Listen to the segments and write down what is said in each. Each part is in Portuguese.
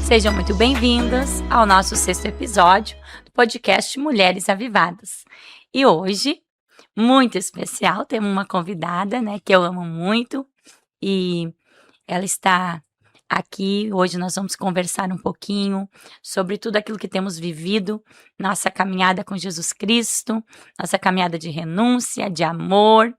Sejam muito bem-vindas ao nosso 6º episódio do podcast Mulheres Avivadas. E hoje, muito especial, temos uma convidada, né, que eu amo muito e ela está aqui. Hoje nós vamos conversar um pouquinho sobre tudo aquilo que temos vivido, nossa caminhada com Jesus Cristo, nossa caminhada de renúncia, de amor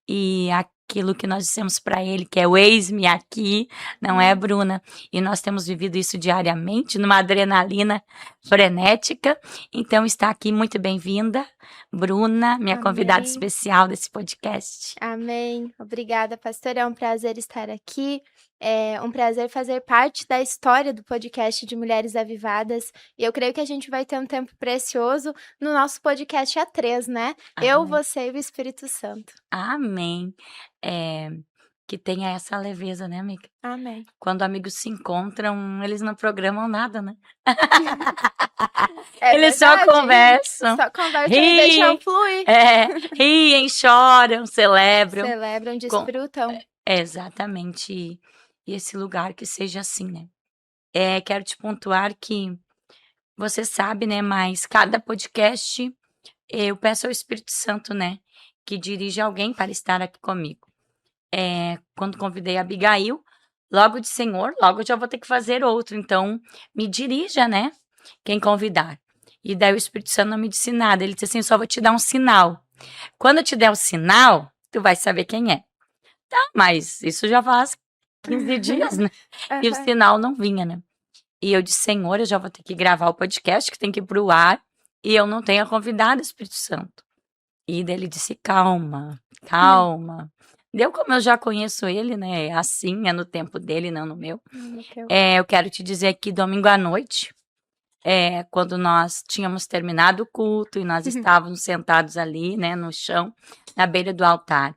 e aquilo que nós dissemos para ele, que é o eis-me aqui, não é, Bruna? E nós temos vivido isso diariamente, numa adrenalina frenética. Então, está aqui, muito bem-vinda, Bruna, minha convidada especial desse podcast. Amém. Obrigada, pastora. É um prazer estar aqui. É um prazer fazer parte da história do podcast de Mulheres Avivadas. E eu creio que a gente vai ter um tempo precioso no nosso podcast A3, né? Amém. Eu, você e o Espírito Santo. Amém. Que tenha essa leveza, né, amiga? Amém. Quando amigos se encontram, eles não programam nada, né? É Eles verdade. só conversam. Só conversam e deixam fluir. Riem, choram, celebram. Celebram, desfrutam. Exatamente. E esse lugar que seja assim, né? Quero te pontuar que você sabe, né? Mas cada podcast eu peço ao Espírito Santo, né? Que dirige alguém para estar aqui comigo. Quando convidei a Abigail, logo de Senhor, logo eu já vou ter que fazer outro. Então, me dirija, né? Quem convidar. E daí o Espírito Santo não me disse nada. Ele disse assim, só vou te dar um sinal. Quando eu te der o sinal, tu vai saber quem é. Tá, mas isso já faz 15 dias, né? E o sinal não vinha, né? E eu disse, Senhor, eu já vou ter que gravar o podcast, que tem que ir pro ar, e eu não tenho convidado o Espírito Santo. E daí ele disse, calma. Deu como eu já conheço ele, né? Assim, é no tempo dele, não no meu. Eu quero te dizer que domingo à noite, quando nós tínhamos terminado o culto e nós estávamos sentados ali, né, no chão, na beira do altar,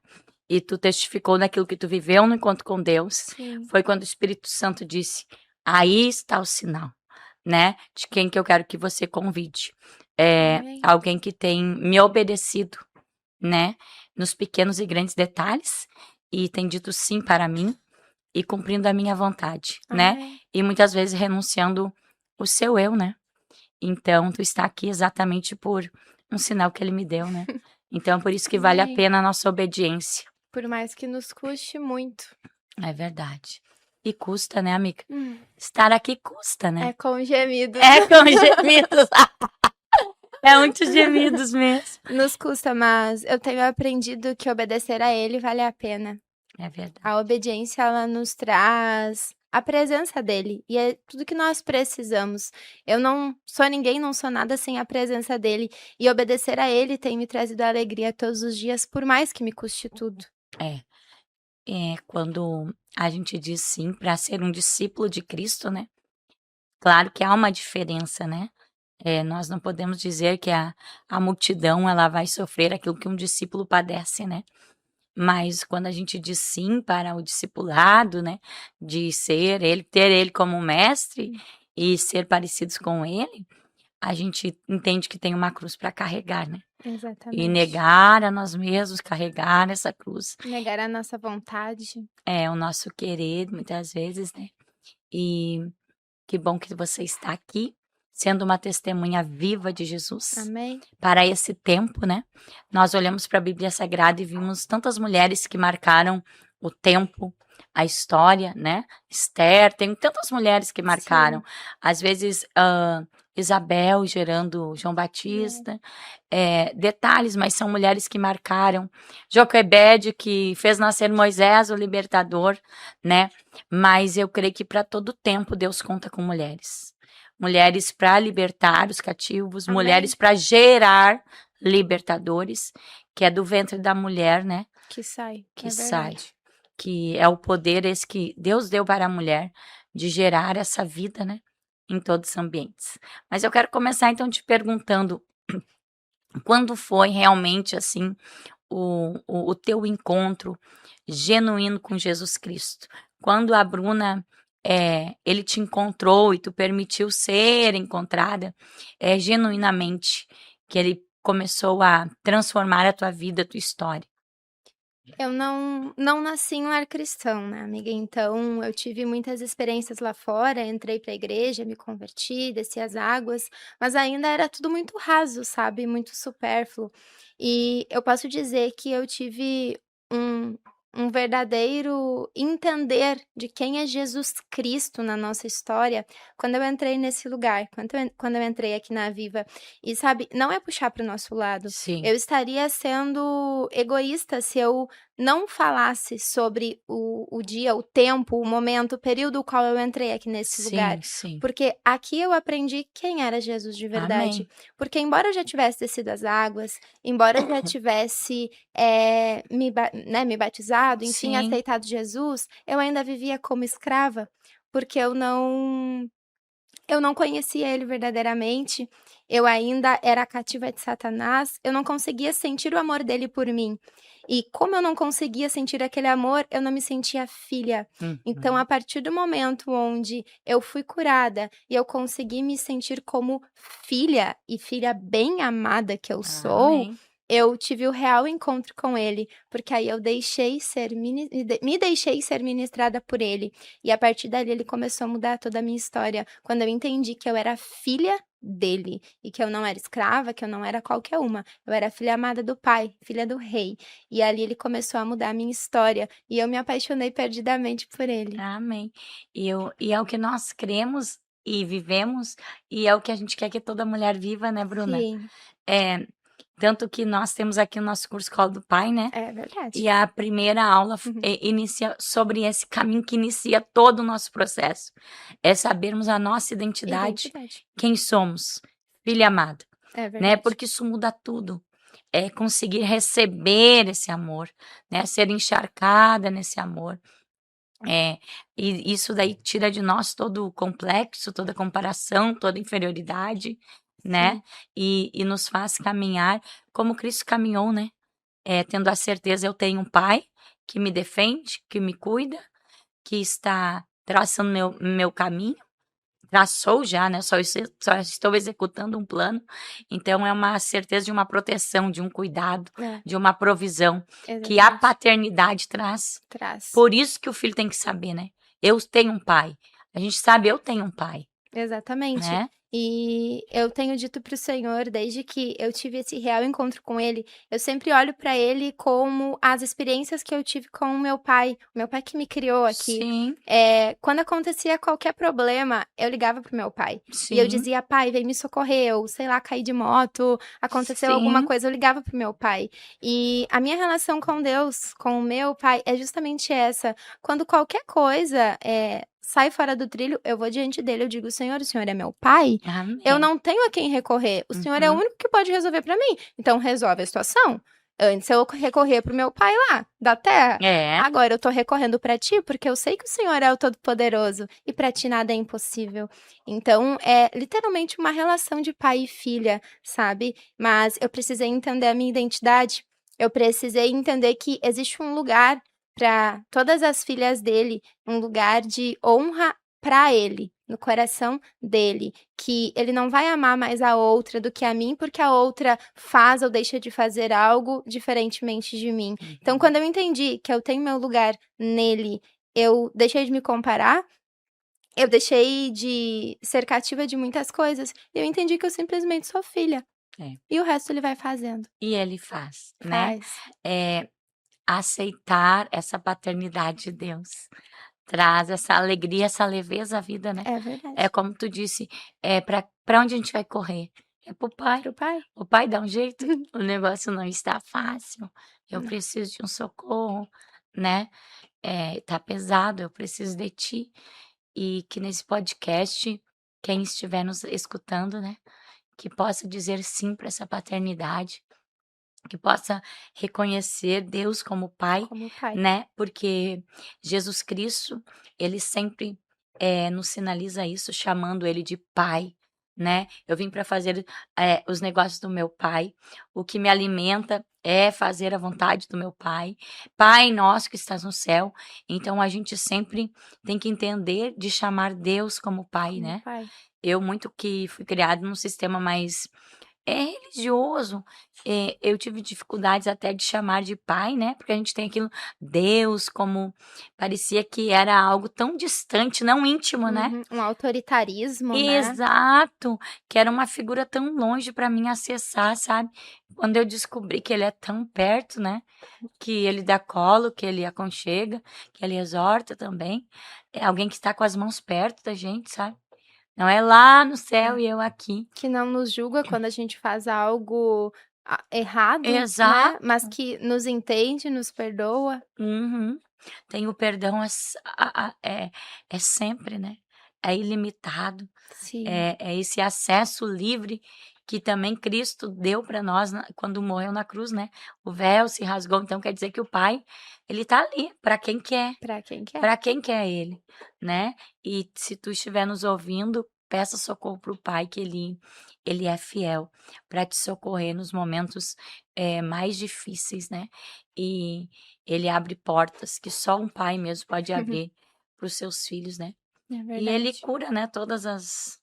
e tu testificou daquilo que tu viveu no encontro com Deus, Sim. foi quando o Espírito Santo disse, aí está o sinal, né, de quem que eu quero que você convide. Alguém que tem me obedecido, né, nos pequenos e grandes detalhes, e tem dito sim para mim, e cumprindo a minha vontade, né, e muitas vezes renunciando o seu eu, né. Então, tu está aqui exatamente por um sinal que ele me deu, né. Então, por isso que vale a pena a nossa obediência. Por mais que nos custe muito. É verdade. E custa, né, amiga? Estar aqui custa, né? É com gemidos. É com gemidos. É muitos gemidos mesmo. Nos custa, mas eu tenho aprendido que obedecer a ele vale a pena. É verdade. A obediência, ela nos traz a presença dele, e é tudo que nós precisamos. Eu não sou ninguém, não sou nada sem a presença dele, e obedecer a ele tem me trazido alegria todos os dias, por mais que me custe tudo. Quando a gente diz sim para ser um discípulo de Cristo, né? Claro que há uma diferença, né? Nós não podemos dizer que a multidão ela vai sofrer aquilo que um discípulo padece, né? Mas quando a gente diz sim para o discipulado, né, de ter ele como mestre e ser parecidos com ele, a gente entende que tem uma cruz para carregar, né? Exatamente. E negar a nós mesmos, carregar essa cruz. Negar a nossa vontade. O nosso querer, muitas vezes, né? E que bom que você está aqui, sendo uma testemunha viva de Jesus. Amém. Para esse tempo, né? Nós olhamos para a Bíblia Sagrada e vimos tantas mulheres que marcaram o tempo, a história, né? Esther, tem tantas mulheres que marcaram. Sim. Às vezes, Isabel gerando João Batista. Detalhes, mas são mulheres que marcaram. Joquebede, que fez nascer Moisés, o libertador, né? Mas eu creio que para todo tempo Deus conta com mulheres. Mulheres para libertar os cativos, Amém. Mulheres para gerar libertadores, que é do ventre da mulher, né? Que sai. Que sai. Que é o poder esse que Deus deu para a mulher de gerar essa vida, né? Em todos os ambientes. Mas eu quero começar então te perguntando, quando foi realmente assim o teu encontro genuíno com Jesus Cristo? Quando a Bruna, ele te encontrou e tu permitiu ser encontrada genuinamente, que ele começou a transformar a tua vida, a tua história? Eu não nasci em lar cristão, né, amiga, então eu tive muitas experiências lá fora, entrei pra igreja, me converti, desci as águas, mas ainda era tudo muito raso, sabe, muito supérfluo. E eu posso dizer que eu tive um um verdadeiro entender de quem é Jesus Cristo na nossa história, quando eu entrei nesse lugar, quando eu entrei aqui na Viva. E sabe, não é puxar para o nosso lado, Sim, eu estaria sendo egoísta se eu não falasse sobre o dia, o tempo, o momento, o período o qual eu entrei aqui nesse lugar, sim, sim. porque aqui eu aprendi quem era Jesus de verdade. Amém. Porque embora eu já tivesse descido as águas, embora eu já tivesse, me batizado, enfim, Sim, aceitado Jesus, eu ainda vivia como escrava, porque eu não conhecia ele verdadeiramente, eu ainda era cativa de Satanás, eu não conseguia sentir o amor dele por mim. E como eu não conseguia sentir aquele amor, eu não me sentia filha. Então, uhum. a partir do momento onde eu fui curada e eu consegui me sentir como filha, e filha bem amada que eu sou, Amém. eu tive o real encontro com ele, porque aí eu deixei ser me deixei ser ministrada por ele. E a partir dali ele começou a mudar toda a minha história, quando eu entendi que eu era filha dele, e que eu não era escrava, que eu não era qualquer uma, eu era filha amada do pai, filha do rei. E ali ele começou a mudar a minha história, e eu me apaixonei perdidamente por ele. Amém. E é o que nós cremos e vivemos, e é o que a gente quer que toda mulher viva, né, Bruna? Sim, É, tanto que nós temos aqui o nosso curso Escola do Pai, né? é verdade. E a primeira aula Uhum. inicia sobre esse caminho que inicia todo o nosso processo. É sabermos a nossa identidade, Identidade, quem somos, filha amada, é né? verdade. Porque isso muda tudo. É conseguir receber esse amor, né? Ser encharcada nesse amor. É, e isso daí tira de nós todo o complexo, toda comparação, toda inferioridade, né? Sim, E nos faz caminhar como Cristo caminhou, né? Tendo a certeza, eu tenho um pai que me defende, que me cuida, que está traçando meu caminho, traçou já, né? Só estou executando um plano. Então, é uma certeza de uma proteção, de um cuidado, é, de uma provisão que a exatamente. paternidade traz. Traz. Por isso que o filho tem que saber, né? Eu tenho um pai. A gente sabe, eu tenho um pai, Exatamente. né? E eu tenho dito para o Senhor, desde que eu tive esse real encontro com Ele, eu sempre olho para Ele como as experiências que eu tive com o meu pai que me criou aqui. Sim, Quando acontecia qualquer problema, eu ligava pro meu pai. E eu sim, dizia, pai, vem me socorrer, ou sei lá, caí de moto, aconteceu alguma sim. coisa, eu ligava pro meu pai. E a minha relação com Deus, com o meu pai, é justamente essa. Quando qualquer coisa sai fora do trilho, eu vou diante dele, eu digo, Senhor, o Senhor é meu pai? Eu Amém. não tenho a quem recorrer. O Senhor é o Uhum. único que pode resolver pra mim. Então resolve a situação. Antes eu recorrer pro meu pai lá, da terra. É, Agora eu tô recorrendo pra ti porque eu sei que o Senhor é o Todo-Poderoso e pra ti nada é impossível. Então é literalmente uma relação de pai e filha, sabe? Mas eu precisei entender a minha identidade. Eu precisei entender que existe um lugar para todas as filhas dele, um lugar de honra para ele, no coração dele, que ele não vai amar mais a outra do que a mim, porque a outra faz ou deixa de fazer algo diferentemente de mim. Então, uhum. quando eu entendi que eu tenho meu lugar nele, eu deixei de me comparar, eu deixei de ser cativa de muitas coisas, e eu entendi que eu simplesmente sou filha. É. E o resto ele vai fazendo. E ele faz, né? Faz. É, aceitar essa paternidade de Deus traz essa alegria, essa leveza à vida, né? É É verdade. como tu disse, para onde a gente vai correr? É pro pai. Pro pai? O pai dá um jeito, o negócio não está fácil. Eu Não. preciso de um socorro, né? Tá pesado, eu preciso de ti. E que nesse podcast, quem estiver nos escutando, né, que possa dizer sim para essa paternidade, que possa reconhecer Deus como Pai, Como pai. né? Porque Jesus Cristo, ele sempre nos sinaliza isso, chamando ele de Pai, né? Eu vim para fazer os negócios do meu Pai, o que me alimenta é fazer a vontade do meu Pai. Pai nosso que estás no céu. Então a gente sempre tem que entender de chamar Deus como Pai, Como né? pai. Eu muito que fui criada num sistema mais é religioso. Eu tive dificuldades até de chamar de pai, né? Porque a gente tem aquilo, Deus, como parecia que era algo tão distante, não íntimo, né? Uhum. Um autoritarismo, né? Exato, que era uma figura tão longe para mim acessar, sabe? Quando eu descobri que ele é tão perto, né? Que ele dá colo, que ele aconchega, que ele exorta também. É alguém que está com as mãos perto da gente, sabe? Não é lá no céu É. e eu aqui. Que não nos julga quando a gente faz algo errado, né? Exato. Mas que nos entende, nos perdoa. Uhum. Tem o perdão é sempre, né? É ilimitado. Sim. É esse acesso livre que também Cristo deu para nós quando morreu na cruz, né? O véu se rasgou, então quer dizer que o Pai, ele tá ali para quem quer. Para quem quer. Para quem quer ele, né? E se tu estiver nos ouvindo, peça socorro para o Pai, que ele é fiel para te socorrer nos momentos mais difíceis, né? E ele abre portas que só um pai mesmo pode abrir para os seus filhos, né? É E ele verdade. cura, né? Todas as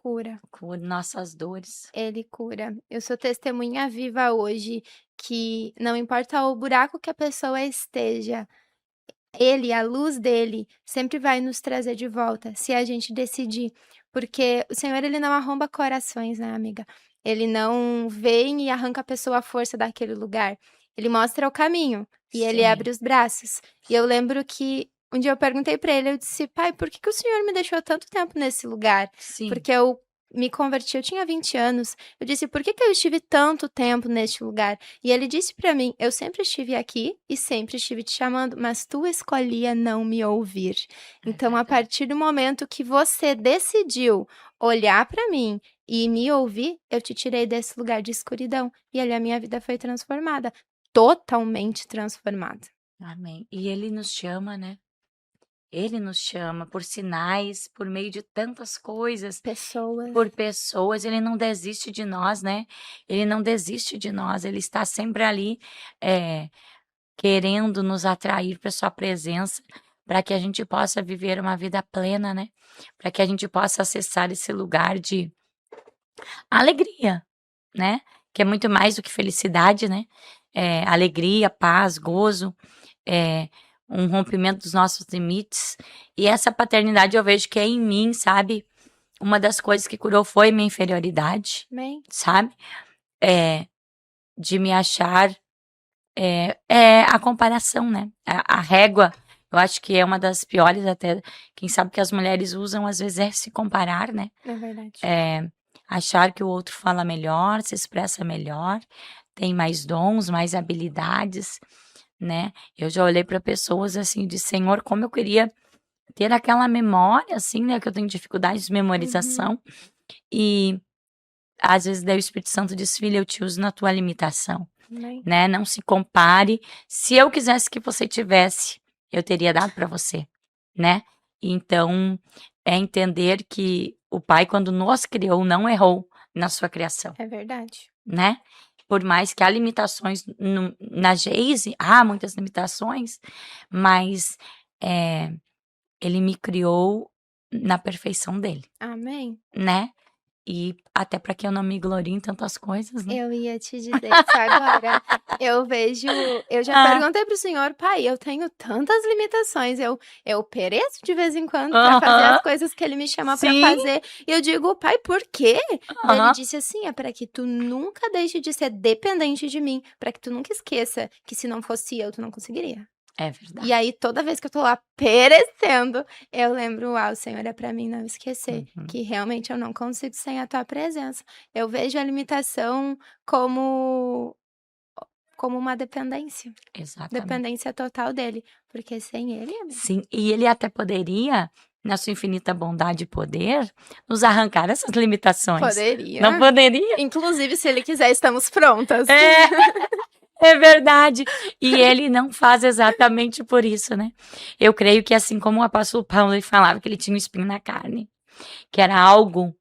Cura. nossas dores. Ele cura. Eu sou testemunha viva hoje que não importa o buraco que a pessoa esteja, ele, a luz dele, sempre vai nos trazer de volta, se a gente decidir. Porque o Senhor, ele não arromba corações, né, amiga? Ele não vem e arranca a pessoa à força daquele lugar. Ele mostra o caminho e ele Sim, abre os braços. E eu lembro que um dia eu perguntei pra ele, eu disse: "Pai, por que que o Senhor me deixou tanto tempo nesse lugar?" sim, Porque eu me converti, eu tinha 20 anos. Eu disse: "Por que que eu estive tanto tempo neste lugar?" E ele disse pra mim: "Eu sempre estive aqui e sempre estive te chamando, mas tu escolhia não me ouvir. é Então, a verdade. partir do momento que você decidiu olhar pra mim e me ouvir, eu te tirei desse lugar de escuridão. E ali a minha vida foi transformada, totalmente transformada." Amém. E ele nos chama, né? Ele nos chama por sinais, por meio de tantas coisas, Pessoas. por pessoas. Ele não desiste de nós, né? Ele não desiste de nós. Ele está sempre ali, querendo nos atrair para sua presença, para que a gente possa viver uma vida plena, né? Para que a gente possa acessar esse lugar de alegria, né? Que é muito mais do que felicidade, né? Alegria, paz, gozo, é, um rompimento dos nossos limites. E essa paternidade eu vejo que é em mim, sabe? Uma das coisas que curou foi minha inferioridade, Amém. sabe? É, de me achar. É a comparação, né? A régua, eu acho que é uma das piores até. Quem sabe que as mulheres usam, às vezes, é se comparar, né? É verdade. Achar que o outro fala melhor, se expressa melhor, tem mais dons, mais habilidades, né? Eu já olhei para pessoas assim, de Senhor, como eu queria ter aquela memória, assim, né? Que eu tenho dificuldade de Uhum. memorização. E às vezes daí o Espírito Santo diz, filha, eu te uso na tua limitação, Amém. né? Não se compare. Se eu quisesse que você tivesse, eu teria dado para você, né? Então, é entender que o Pai, quando nos criou, não errou na sua criação, É verdade. né? Por mais que há limitações na Geise, há muitas limitações, mas ele me criou na perfeição dele, Amém. né? E até para que eu não me glorie em tantas coisas, né? Eu ia te dizer isso agora. Eu já Ah, perguntei para o Senhor: "Pai, eu tenho tantas limitações, eu pereço de vez em quando para fazer as aham, coisas que ele me chama para sim, fazer", e eu digo: "Pai, por quê?" Daí ele aham, disse assim: "É para que tu nunca deixe de ser dependente de mim, para que tu nunca esqueça que se não fosse eu, tu não conseguiria." é E verdade. aí, toda vez que eu tô lá perecendo, eu lembro: "Uau, Senhor, é pra mim não esquecer Uhum, que realmente eu não consigo sem a tua presença." Eu vejo a limitação como uma dependência, exatamente. dependência total dele, porque sem ele, amiga, Sim, e ele até poderia, na sua infinita bondade e poder, nos arrancar essas limitações. Não poderia. poderia? Inclusive, se ele quiser, estamos prontas. É, é verdade. E ele não faz exatamente por isso, né? Eu creio que assim como o apóstolo Paulo ele falava que ele tinha um espinho na carne, que era algo,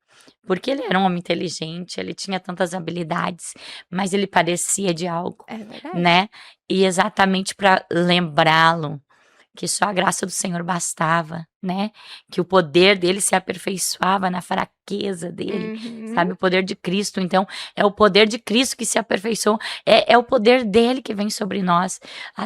porque ele era um homem inteligente, ele tinha tantas habilidades, mas ele parecia de algo, É verdade. né? E exatamente para lembrá-lo que só a graça do Senhor bastava, né? Que o poder dele se aperfeiçoava na fraqueza dele, sabe? Uhum. O poder de Cristo. Então, é o poder de Cristo que se aperfeiçoou, é o poder dele que vem sobre nós,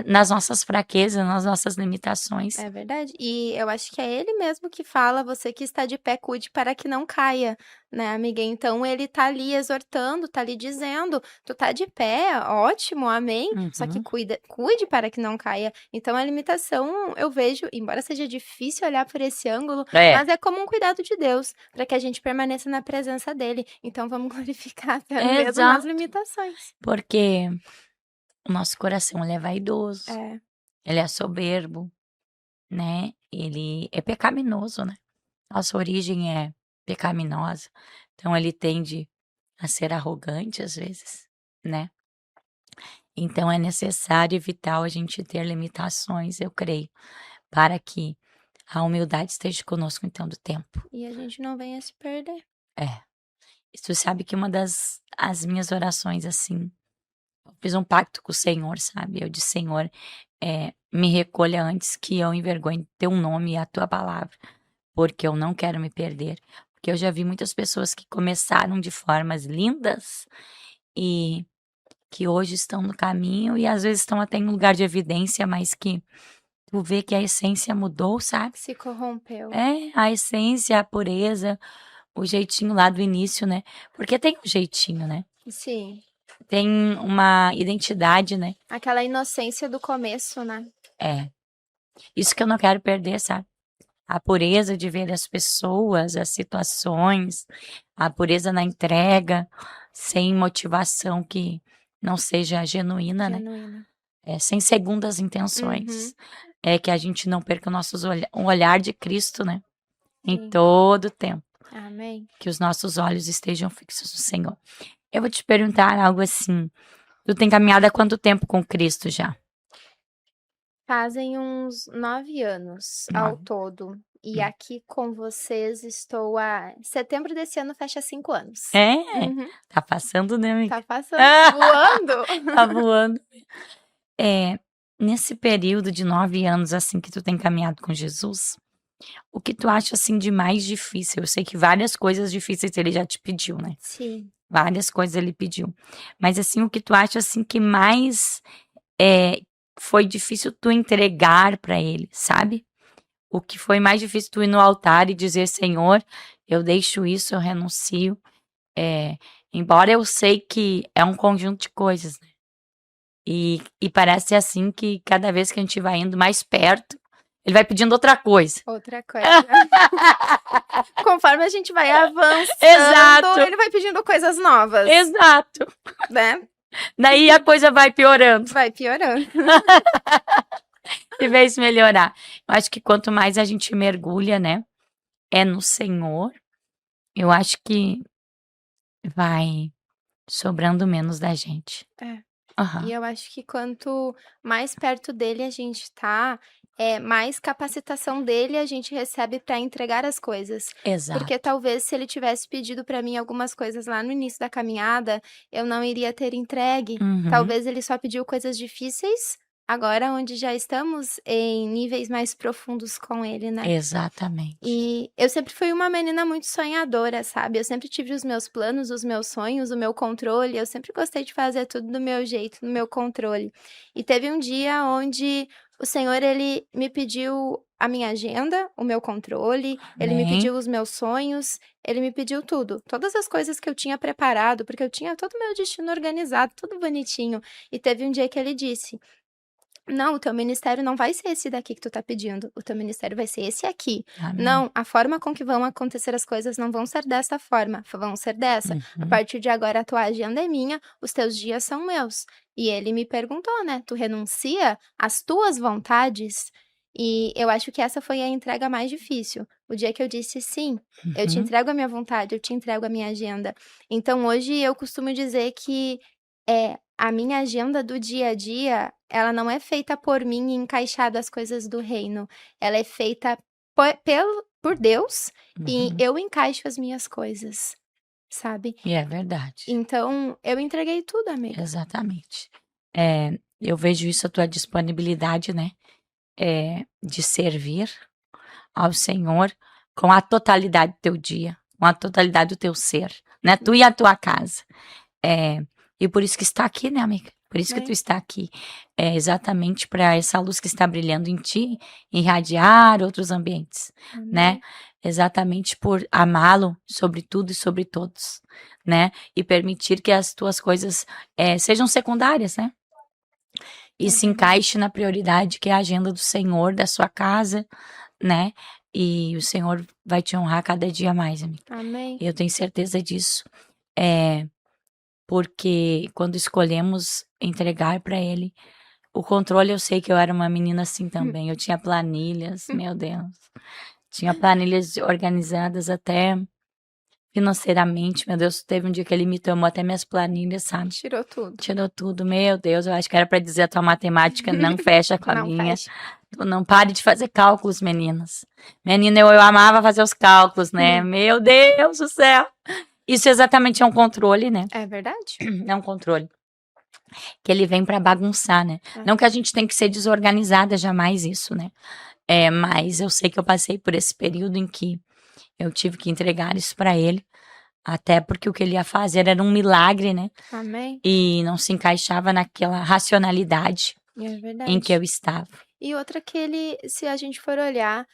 nas nossas fraquezas, nas nossas limitações. É verdade. E eu acho que é ele mesmo que fala: "Você que está de pé, cuide para que não caia", né, amiga. Então ele tá ali exortando, tá ali dizendo: "Tu tá de pé, ótimo, amém, só que Uhum. cuide para que não caia". Então a limitação eu vejo, embora seja difícil olhar por esse ângulo, É, mas é como um cuidado de Deus, para que a gente permaneça na presença dele. Então vamos glorificar até mesmo nas exato. limitações. Porque o nosso coração, ele é vaidoso, É, ele é soberbo, né? Ele é pecaminoso, né? Nossa origem é pecaminosa. Então ele tende a ser arrogante às vezes, né? Então é necessário e vital a gente ter limitações, eu creio, para que a humildade esteja conosco em todo tempo. e a gente não venha se perder. É. E tu sabe que uma das as minhas orações, assim, eu fiz um pacto com o Senhor, sabe? Eu disse, Senhor, me recolha antes que eu envergonhe teu nome e a tua palavra, porque eu não quero me perder. Porque eu já vi muitas pessoas que começaram de formas lindas e que hoje estão no caminho e às vezes estão até em lugar de evidência, mas que tu vê que a essência mudou, sabe? Se corrompeu. É, a essência, a pureza, o jeitinho lá do início, né? Porque tem um jeitinho, né? Sim. Tem uma identidade, né? Aquela inocência do começo, né. É. Isso que eu não quero perder, sabe? A pureza de ver as pessoas, as situações, a pureza na entrega, sem motivação que não seja genuína, né? Genuína. Sem segundas Uhum. intenções. É que a gente não perca o nosso o olhar de Cristo, né? Em Sim. todo o tempo. Amém. Que os nossos olhos estejam fixos no Senhor. Eu vou te perguntar algo assim. Tu tem caminhado há quanto tempo com Cristo já? Fazem uns 9 anos ao 9. todo. E Hum. aqui com vocês estou há setembro desse ano fecha 5 anos. É, Uhum. tá passando, né, amiga? Tá passando, voando. Tá voando. É, nesse período de 9 anos, assim, que tu tem caminhado com Jesus, o que tu acha, assim, de mais difícil? Eu sei que várias coisas difíceis ele já te pediu, né? Sim. Várias coisas ele pediu. Mas, assim, o que tu acha, assim, que mais é, foi difícil tu entregar pra ele, sabe? O que foi mais difícil tu ir no altar e dizer, Senhor, eu deixo isso, eu renuncio. É, embora eu sei que é um conjunto de coisas, né? E parece assim que cada vez que a gente vai indo mais perto, ele vai pedindo outra coisa. Outra coisa. Conforme a gente vai avançando, Exato, ele vai pedindo coisas novas, exato. né. Daí a coisa vai piorando, Vai piorando. em vez de melhorar. Eu acho que quanto mais a gente mergulha, né, é no Senhor, eu acho que vai sobrando menos da gente. É. E Aham, eu acho que quanto mais perto dele a gente tá, mais capacitação dele a gente recebe para entregar as coisas. Porque exato. talvez se ele tivesse pedido para mim algumas coisas lá no início da caminhada, eu não iria ter entregue. Uhum, Talvez ele só pediu coisas difíceis, agora onde já estamos em níveis mais profundos com ele, né. exatamente. E eu sempre fui uma menina muito sonhadora, sabe, eu sempre tive os meus planos, os meus sonhos, o meu controle, eu sempre gostei de fazer tudo do meu jeito, no meu controle. E teve um dia onde o Senhor, ele me pediu a minha agenda, o meu controle, ele me Amém. pediu os meus sonhos, ele me pediu tudo, todas as coisas que eu tinha preparado, porque eu tinha todo o meu destino organizado, tudo bonitinho. E teve um dia que ele disse: não, o teu ministério não vai ser esse daqui que tu tá pedindo, o teu ministério vai ser esse aqui. Amém. Não, a forma com que vão acontecer as coisas não vão ser dessa forma, vão ser dessa. A Uhum. partir de agora a tua agenda é minha, os teus dias são meus. E ele me perguntou, né, tu renuncia às tuas vontades? E eu acho que essa foi a entrega mais difícil. O dia que eu disse sim, eu te Uhum. entrego a minha vontade, eu te entrego a minha agenda. Então hoje eu costumo dizer que a minha agenda do dia a dia, ela não é feita por mim e encaixada as coisas do reino, ela é feita por Deus e Uhum. eu encaixo as minhas coisas, sabe. E é verdade. Então eu entreguei tudo, amiga. Exatamente. Eu vejo isso, a tua disponibilidade, né, de servir, ao Senhor com a totalidade do teu dia, com a totalidade do teu ser, né? Tu e a tua casa. E por isso que está aqui, né, amiga? Por isso que tu está aqui. É exatamente para essa luz que está brilhando em ti, irradiar outros ambientes, né? Exatamente por amá-lo sobre tudo e sobre todos, né? E permitir que as tuas coisas sejam secundárias, né? E se encaixe na prioridade que é a agenda do Senhor, da sua casa, né? E o Senhor vai te honrar cada dia mais, amiga. Amém. Eu tenho certeza disso. Porque quando escolhemos entregar para Ele, o controle, eu sei que eu era uma menina assim também. Eu tinha planilhas, meu Deus. Tinha planilhas organizadas até financeiramente. Meu Deus, teve um dia que ele me tomou até minhas planilhas, sabe? Tirou tudo. Tirou tudo, meu Deus. Eu acho que era para dizer a tua matemática não fecha com a Não minha. fecha. Tu não pare de fazer cálculos, meninas. Menina, eu amava fazer os cálculos, né? Meu Deus do céu. Isso exatamente é um controle, né? É verdade? É um controle. Que ele vem pra bagunçar, né? Não que a gente tem que ser desorganizada, jamais isso, né? Mas eu sei que eu passei por esse período em que eu tive que entregar isso pra ele. Até porque o que ele ia fazer era um milagre, né? Amém. E não se encaixava naquela racionalidade É verdade. em que eu estava. E outra que ele, se a gente for olhar,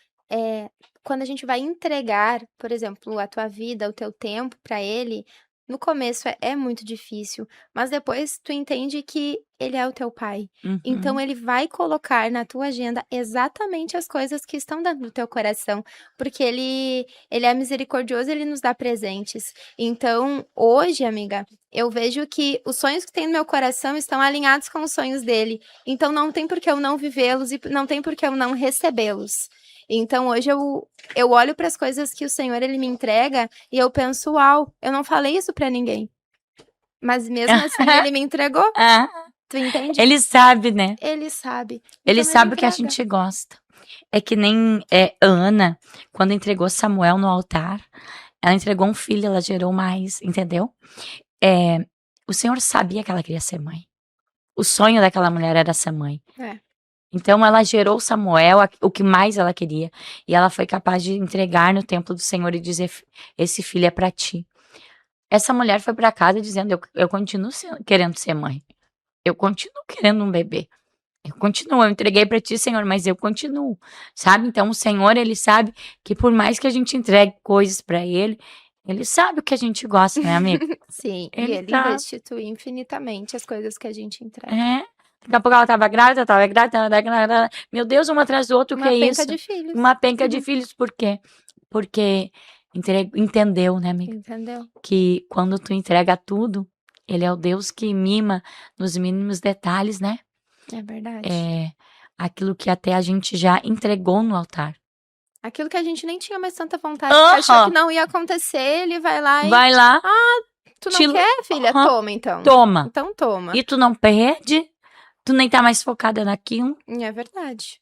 quando a gente vai entregar, por exemplo, a tua vida, o teu tempo para ele, no começo é muito difícil, mas depois tu entende que ele é o teu pai. Então ele vai colocar na tua agenda exatamente as coisas que estão dentro do teu coração, porque ele é misericordioso, ele nos dá presentes. Então, hoje, amiga, eu vejo que os sonhos que tem no meu coração estão alinhados com os sonhos dele. Então não tem por que eu não vivê-los e não tem por que eu não recebê-los. Então hoje eu olho para as coisas que o Senhor ele me entrega e eu penso, uau, eu não falei isso para ninguém. Mas mesmo assim ele me entregou. Tu entende? Ele sabe, né? Ele sabe. Ele Então, sabe o que a entrega. gente gosta. É que nem Ana, quando entregou Samuel no altar, ela entregou um filho, ela gerou mais, entendeu? O Senhor sabia que ela queria ser mãe. O sonho daquela mulher era ser mãe. Então ela gerou Samuel, o que mais ela queria. E ela foi capaz de entregar no templo do Senhor e dizer, esse filho é pra ti. Essa mulher foi pra casa dizendo, eu continuo querendo ser mãe. Eu continuo querendo um bebê. Eu entreguei pra ti, Senhor, mas eu continuo, sabe? Então o Senhor, ele sabe que por mais que a gente entregue coisas pra ele sabe o que a gente gosta, né, amigo? Sim, Ele e ele sabe. restitui infinitamente as coisas que a gente entrega. Daqui a pouco ela tava grávida, meu Deus, uma atrás do outro, o que é isso? Uma penca de filhos. Uma penca de filhos, por quê? Porque entendeu, né, amiga? Entendeu? Que quando tu entrega tudo, ele é o Deus que mima nos mínimos detalhes, né? É verdade. Aquilo que até a gente já entregou no altar. Aquilo que a gente nem tinha mais tanta vontade, achou que não ia acontecer, ele vai lá e... Vai lá. Tu não quer, filha? Toma, então. Toma. Então toma. E tu não perde, tu nem tá mais focada naquilo. É verdade.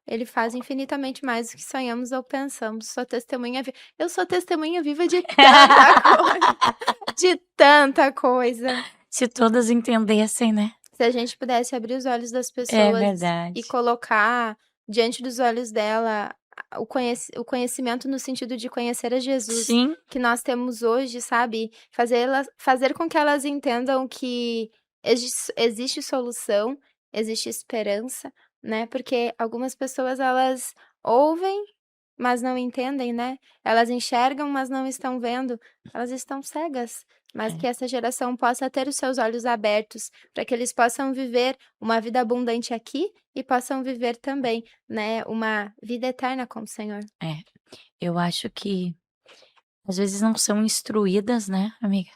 Ele faz infinitamente mais do que sonhamos ou pensamos. Sou testemunha viva. Eu sou testemunha viva de tanta coisa. De tanta coisa. Se todas entendessem, né? Se a gente pudesse abrir os olhos das É pessoas verdade. e colocar diante dos olhos dela o conhecimento no sentido de conhecer a Jesus. Sim. Que nós temos hoje, sabe? Fazer com que elas entendam que existe solução, existe esperança, né? Porque algumas pessoas, elas ouvem, mas não entendem, né? Elas enxergam, mas não estão vendo. Elas estão cegas. Mas que essa geração possa ter os seus olhos abertos, para que eles possam viver uma vida abundante aqui e possam viver também, né, uma vida eterna com o Senhor. Eu acho que às vezes não são instruídas, né, amiga?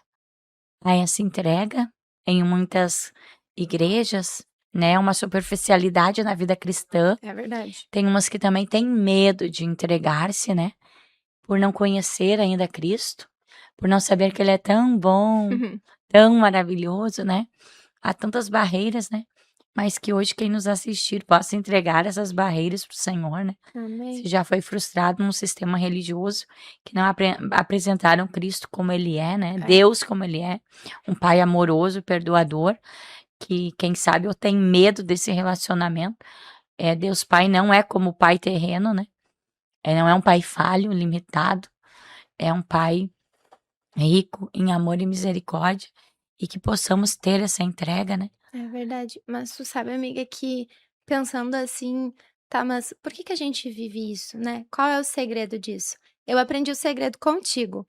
A essa entrega em muitas igrejas, né? Uma superficialidade na vida cristã. É verdade. Tem umas que também têm medo de entregar-se, né? Por não conhecer ainda Cristo, por não saber que Ele é tão bom, tão maravilhoso, né? Há tantas barreiras, né? Mas que hoje quem nos assistir possa entregar essas barreiras para o Senhor, né? Amém. Se já foi frustrado num sistema religioso que não apresentaram Cristo como Ele é, né? Deus como Ele é, um Pai amoroso, perdoador, que quem sabe eu tenho medo desse relacionamento. Deus Pai não é como o Pai terreno, né? Não é um pai falho, limitado, é um pai rico em amor e misericórdia, e que possamos ter essa entrega, né? É verdade. Mas tu sabe, amiga, que pensando assim, tá, mas por que que a gente vive isso, né? Qual é o segredo disso? Eu aprendi o segredo contigo.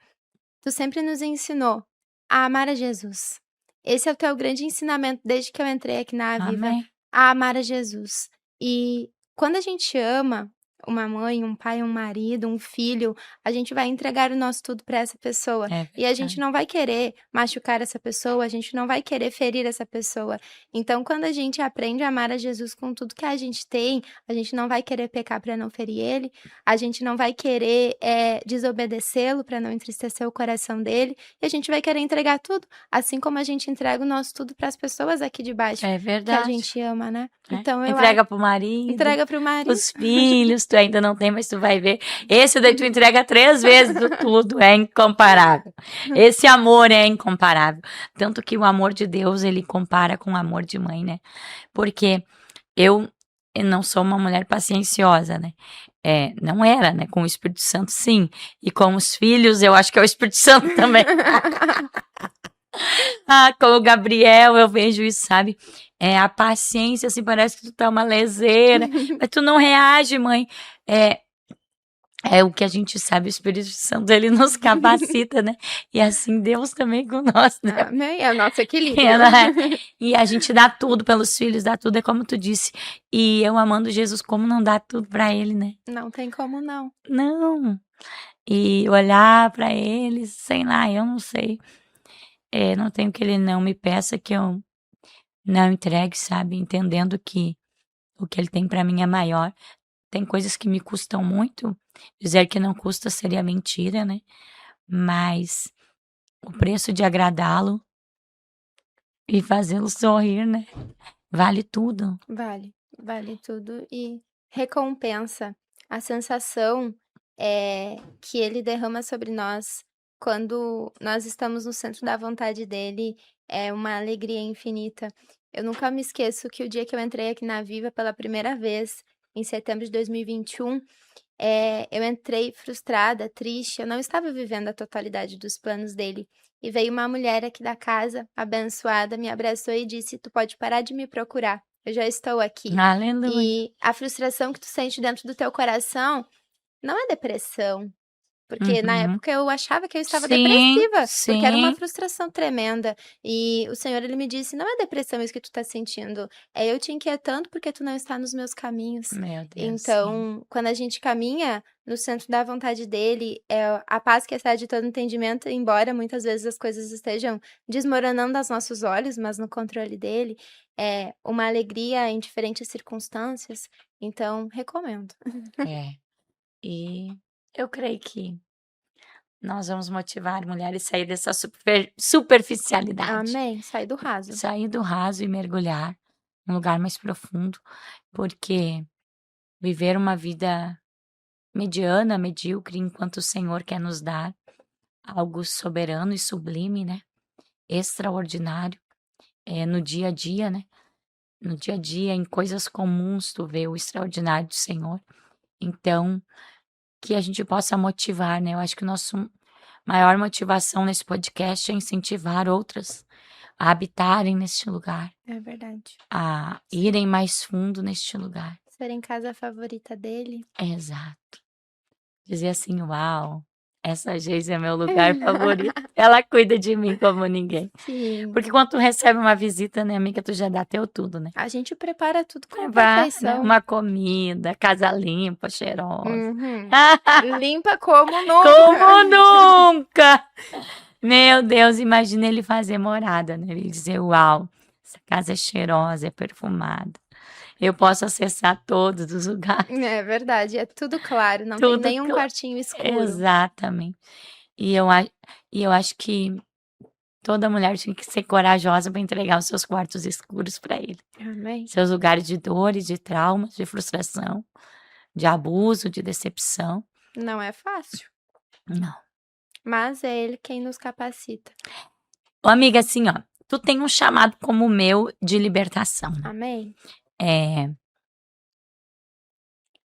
Tu sempre nos ensinou a amar a Jesus. Esse é o teu grande ensinamento desde que eu entrei aqui na Aviva, Amém. a amar a Jesus. E quando a gente ama uma mãe, um pai, um marido, um filho, a gente vai entregar o nosso tudo para essa pessoa. É E a gente verdade. não vai querer machucar essa pessoa, a gente não vai querer ferir essa pessoa. Então, quando a gente aprende a amar a Jesus com tudo que a gente tem, a gente não vai querer pecar para não ferir ele, a gente não vai querer desobedecê-lo para não entristecer o coração dele, e a gente vai querer entregar tudo, assim como a gente entrega o nosso tudo para as pessoas aqui de baixo, É que a verdade. gente ama, né? Então eu Entrega pro marido, entrega pro marido. os filhos, tu ainda não tem, mas tu vai ver. Esse daí tu entrega 3 vezes do tudo, é incomparável. Esse amor é incomparável. Tanto que o amor de Deus, ele compara com o amor de mãe, né? Porque eu não sou uma mulher pacienciosa, né? Não era, né? Com o Espírito Santo, sim. E com os filhos, eu acho que é o Espírito Santo também. Com o Gabriel, eu vejo isso, sabe? A paciência, assim, parece que tu tá uma leseira, mas tu não reage, mãe. É o que a gente sabe, o Espírito Santo, ele nos capacita, né? E assim Deus também com nós, né? Amém, é o nosso equilíbrio. E a gente dá tudo pelos filhos, dá tudo, é como tu disse. E eu amando Jesus, como não dá tudo pra ele, né? Não tem como não. Não. E olhar pra eles, sei lá, eu não sei. Não tenho que ele não me peça que eu não entregue, sabe? Entendendo que o que ele tem pra mim é maior. Tem coisas que me custam muito. Dizer que não custa seria mentira, né? Mas o preço de agradá-lo e fazê-lo sorrir, né? Vale tudo. Vale tudo e recompensa. A sensação que ele derrama sobre nós quando nós estamos no centro da vontade dele é uma alegria infinita. Eu nunca me esqueço que o dia que eu entrei aqui na Viva pela primeira vez, em setembro de 2021, eu entrei frustrada, triste, eu não estava vivendo a totalidade dos planos dele. E veio uma mulher aqui da casa, abençoada, me abraçou e disse: "Tu pode parar de me procurar, eu já estou aqui". Aleluia. E a frustração que tu sente dentro do teu coração não é depressão, porque na Uhum. época eu achava que eu estava Sim, depressiva, porque era uma sim. frustração tremenda. E o Senhor, ele me disse: "Não é depressão isso que tu tá sentindo, é eu te inquietando porque tu não está nos meus caminhos". Meu Deus, sim. Então, quando a gente caminha no centro da vontade dele, a paz que excede todo entendimento, embora muitas vezes as coisas estejam desmoronando aos nossos olhos, mas no controle dele, é uma alegria em diferentes circunstâncias. Então, recomendo. É. E eu creio que nós vamos motivar mulheres a sair dessa superficialidade. Amém. Sai do raso. Sair do raso e mergulhar num lugar mais profundo, porque viver uma vida mediana, medíocre, enquanto o Senhor quer nos dar algo soberano e sublime, né? Extraordinário, no dia a dia, né? No dia a dia, em coisas comuns, tu vê o extraordinário do Senhor. Então, que a gente possa motivar, né? Eu acho que o nosso maior motivação nesse podcast é incentivar outras a habitarem neste lugar, É verdade. a irem mais fundo neste lugar. Ser em casa favorita dele. Exato. Dizer assim, uau, essa Geise é meu lugar favorito. Ela cuida de mim como ninguém. Sim. Porque quando tu recebe uma visita, né, amiga, tu já dá teu tudo, né? A gente prepara tudo com Né? perfeição. Uma comida, casa limpa, cheirosa. Uhum. Limpa como nunca. Como nunca! Meu Deus, imagina ele fazer morada, né? Ele dizer, uau, essa casa é cheirosa, é perfumada. Eu posso acessar todos os lugares. É verdade, é tudo claro, não tem Tudo nenhum quartinho escuro. Exatamente. E eu acho que toda mulher tinha que ser corajosa para entregar os seus quartos escuros para ele. Amém. Seus lugares de dores, de traumas, de frustração, de abuso, de decepção. Não é fácil, Não. mas é ele quem nos capacita. Ô, amiga, assim, ó, tu tem um chamado como o meu de libertação, né? Amém.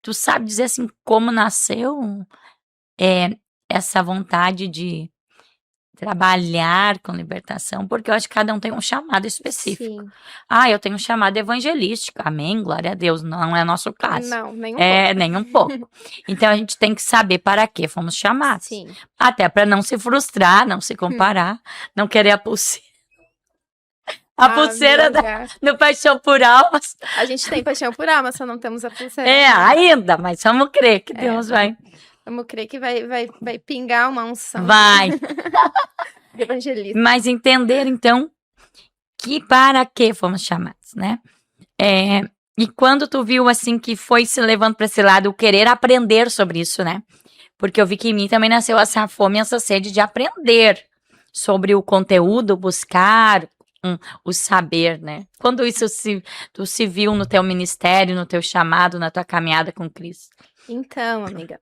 tu sabe dizer, assim, como nasceu, essa vontade de trabalhar com libertação? Porque eu acho que cada um tem um chamado específico. Sim. Eu tenho um chamado evangelístico, amém, glória a Deus, não é nosso caso. Não, nem um pouco. Nem um pouco. Então a gente tem que saber para que fomos chamados. Sim. Até para não se frustrar, não se comparar, não querer a pulseira. A pulseira Amiga, do Paixão por Almas. a gente tem paixão por alma, só não temos a pulseira. Ainda, mas vamos crer que Deus vai. Vamos crer que vai pingar uma unção Vai. de evangelista. Mas entender, então, que para que fomos chamados, né? E quando tu viu, assim, que foi se levando para esse lado, o querer aprender sobre isso, né? Porque eu vi que em mim também nasceu essa fome, essa sede de aprender sobre o conteúdo, buscar o saber, né? Quando isso tu se viu no teu ministério, no teu chamado, na tua caminhada com Cristo? Então, amiga,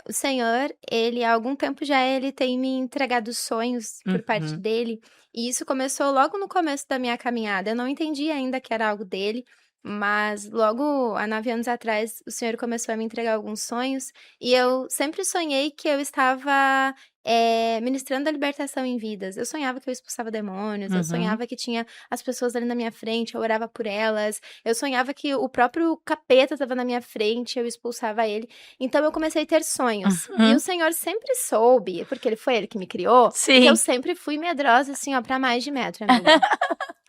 o Senhor, ele há algum tempo já ele tem me entregado sonhos por parte dele, e isso começou logo no começo da minha caminhada. Eu não entendi ainda que era algo dele, mas logo há 9 anos atrás o Senhor começou a me entregar alguns sonhos, e eu sempre sonhei que eu estava ministrando a libertação em vidas. Eu sonhava que eu expulsava demônios, eu sonhava que tinha as pessoas ali na minha frente, eu orava por elas, eu sonhava que o próprio capeta estava na minha frente, eu expulsava ele. Então eu comecei a ter sonhos. E o Senhor sempre soube, porque foi ele que me criou, que eu Sim. sempre fui medrosa, assim, ó, pra mais de metro, amiga.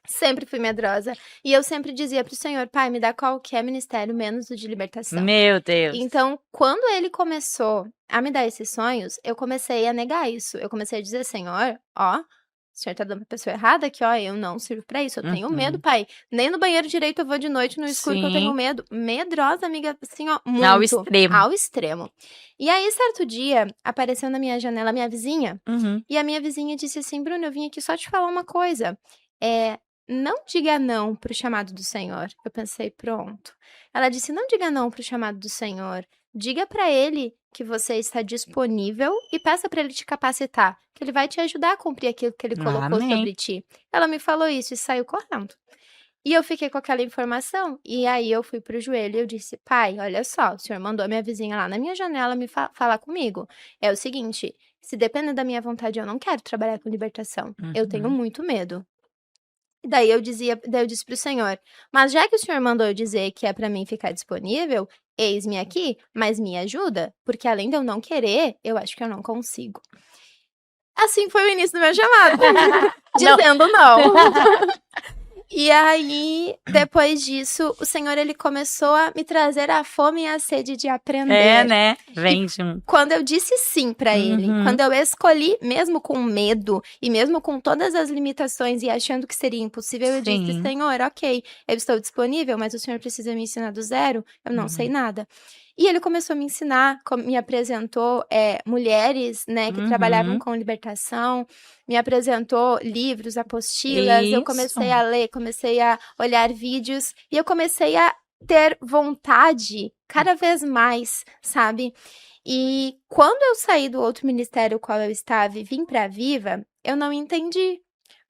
Sempre fui medrosa. E eu sempre dizia pro Senhor, Pai, me dá qualquer ministério, menos o de libertação. Meu Deus. Então, quando ele começou a me dar esses sonhos, eu comecei a negar isso. Eu comecei a dizer, Senhor, ó, o Senhor tá dando pra pessoa errada aqui, ó, eu não sirvo pra isso, eu tenho medo, Pai. Nem no banheiro direito eu vou de noite no escuro que eu tenho Sim. medo. Medrosa, amiga, assim, ó, muito. Ao extremo. Ao extremo. E aí, certo dia, apareceu na minha janela a minha vizinha, e a minha vizinha disse assim, Bruno, eu vim aqui só te falar uma coisa. Não diga não pro chamado do Senhor. Eu pensei, pronto. Ela disse, não diga não pro chamado do Senhor. Diga pra ele que você está disponível e peça pra ele te capacitar, que ele vai te ajudar a cumprir aquilo que ele colocou Amém. sobre ti. Ela me falou isso e saiu correndo. E eu fiquei com aquela informação, e aí eu fui pro joelho e eu disse, pai, olha só, o senhor mandou a minha vizinha lá na minha janela me falar comigo. É o seguinte, se depender da minha vontade, eu não quero trabalhar com libertação. Eu tenho muito medo. E daí eu disse pro Senhor, mas já que o Senhor mandou eu dizer que é pra mim ficar disponível, eis-me aqui, mas me ajuda, porque além de eu não querer, eu acho que eu não consigo. Assim foi o início do meu chamado, dizendo não. E aí, depois disso, o Senhor, ele começou a me trazer a fome e a sede de aprender. Né? Vem junto. Quando eu disse sim pra ele, quando eu escolhi, mesmo com medo e mesmo com todas as limitações e achando que seria impossível, eu disse, Sim. Senhor, ok, eu estou disponível, mas o Senhor precisa me ensinar do zero, eu não sei nada. E ele começou a me ensinar, me apresentou mulheres, né, que trabalhavam com libertação, me apresentou livros, apostilas, eu comecei Isso. a ler, comecei a olhar vídeos e eu comecei a ter vontade cada vez mais, sabe? E quando eu saí do outro ministério qual eu estava e vim para a Viva, eu não entendi.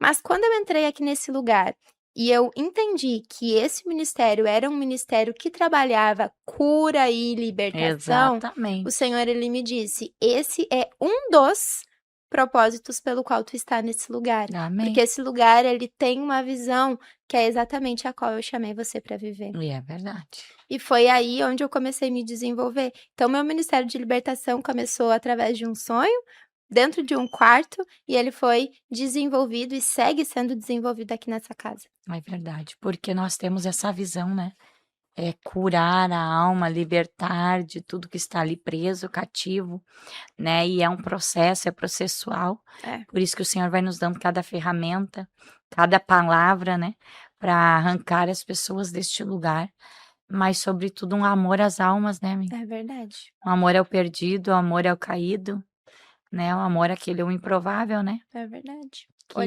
Mas quando eu entrei aqui nesse lugar e eu entendi que esse ministério era um ministério que trabalhava cura e libertação, Exatamente. o Senhor, ele me disse, esse é um dos propósitos pelo qual tu está nesse lugar. Amém. Porque esse lugar, ele tem uma visão que é exatamente a qual eu chamei você para viver. E é verdade. E foi aí onde eu comecei a me desenvolver. Então, meu ministério de libertação começou através de um sonho, dentro de um quarto, e ele foi desenvolvido e segue sendo desenvolvido aqui nessa casa. É verdade, porque nós temos essa visão, né? É curar a alma, libertar de tudo que está ali preso, cativo, né? E é um processo, é processual. Por isso que o Senhor vai nos dando cada ferramenta, cada palavra, né? Para arrancar as pessoas deste lugar. Mas, sobretudo, um amor às almas, né, amiga? É verdade. O amor ao perdido, o amor ao caído, né? O amor àquele o improvável, né? É verdade. Que-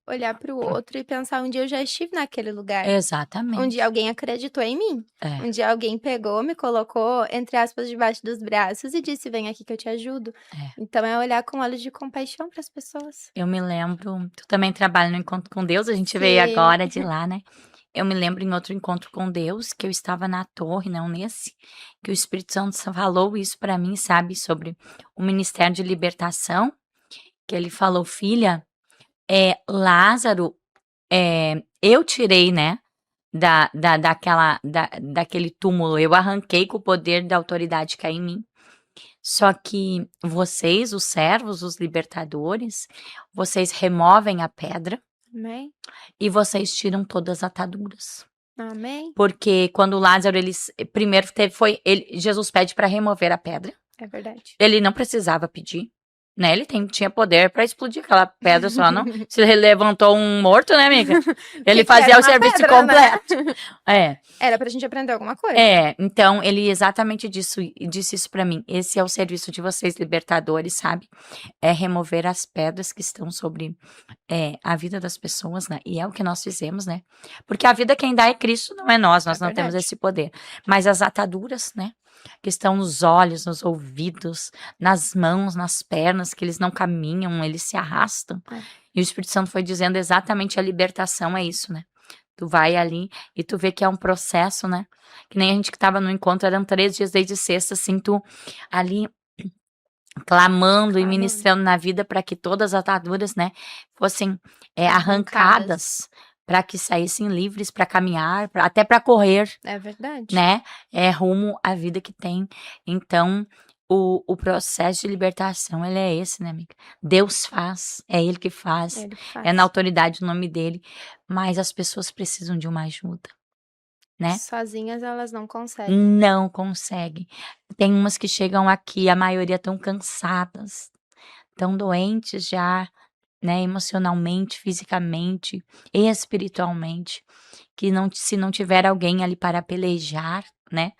Olhar para o outro e pensar, um dia eu já estive naquele lugar. Exatamente. Um dia alguém acreditou em mim. É. Um dia alguém pegou, me colocou, entre aspas, debaixo dos braços e disse, vem aqui que eu te ajudo. Então, é olhar com olhos de compaixão para as pessoas. Eu me lembro, tu também trabalha no Encontro com Deus, a gente veio Sim. agora de lá, né? eu me lembro em outro encontro com Deus, que eu estava na torre, não nesse, que o Espírito Santo falou isso para mim, sabe, sobre o ministério de libertação, que ele falou, filha, Lázaro, eu tirei, né, daquele túmulo, eu arranquei com o poder da autoridade que há em mim. Só que vocês, os servos, os libertadores, vocês removem a pedra Amém. e vocês tiram todas as ataduras. Amém. Porque quando Lázaro, primeiro Jesus pede para remover a pedra. É verdade. Ele não precisava pedir, né? Ele tinha poder para explodir aquela pedra só, não? Se ele levantou um morto, né, amiga? Ele fazia o serviço pedra, completo. Né? Era pra gente aprender alguma coisa. Então ele exatamente disse isso para mim. Esse é o serviço de vocês, libertadores, sabe? É remover as pedras que estão sobre a vida das pessoas, né? E é o que nós fizemos, né? Porque a vida quem dá é Cristo, não é nós não temos esse poder. Mas as ataduras, né? Que estão nos olhos, nos ouvidos, nas mãos, nas pernas, que eles não caminham, eles se arrastam. E o Espírito Santo foi dizendo exatamente a libertação é isso, né? Tu vai ali e tu vê que é um processo, né? Que nem a gente que tava no encontro, eram 3 dias desde sexta, assim, tu ali clamando e ministrando na vida para que todas as ataduras, né, fossem arrancadas, para que saíssem livres para caminhar, até para correr. É verdade. Né? Rumo à vida que tem. Então, o processo de libertação, ele é esse, né, amiga? Deus faz, é Ele que faz. É na autoridade do nome dele. Mas as pessoas precisam de uma ajuda, né? Sozinhas elas não conseguem. Não conseguem. Tem umas que chegam aqui, a maioria tão cansadas, tão doentes já, né, emocionalmente, fisicamente, espiritualmente, que se não tiver alguém ali para pelejar, né,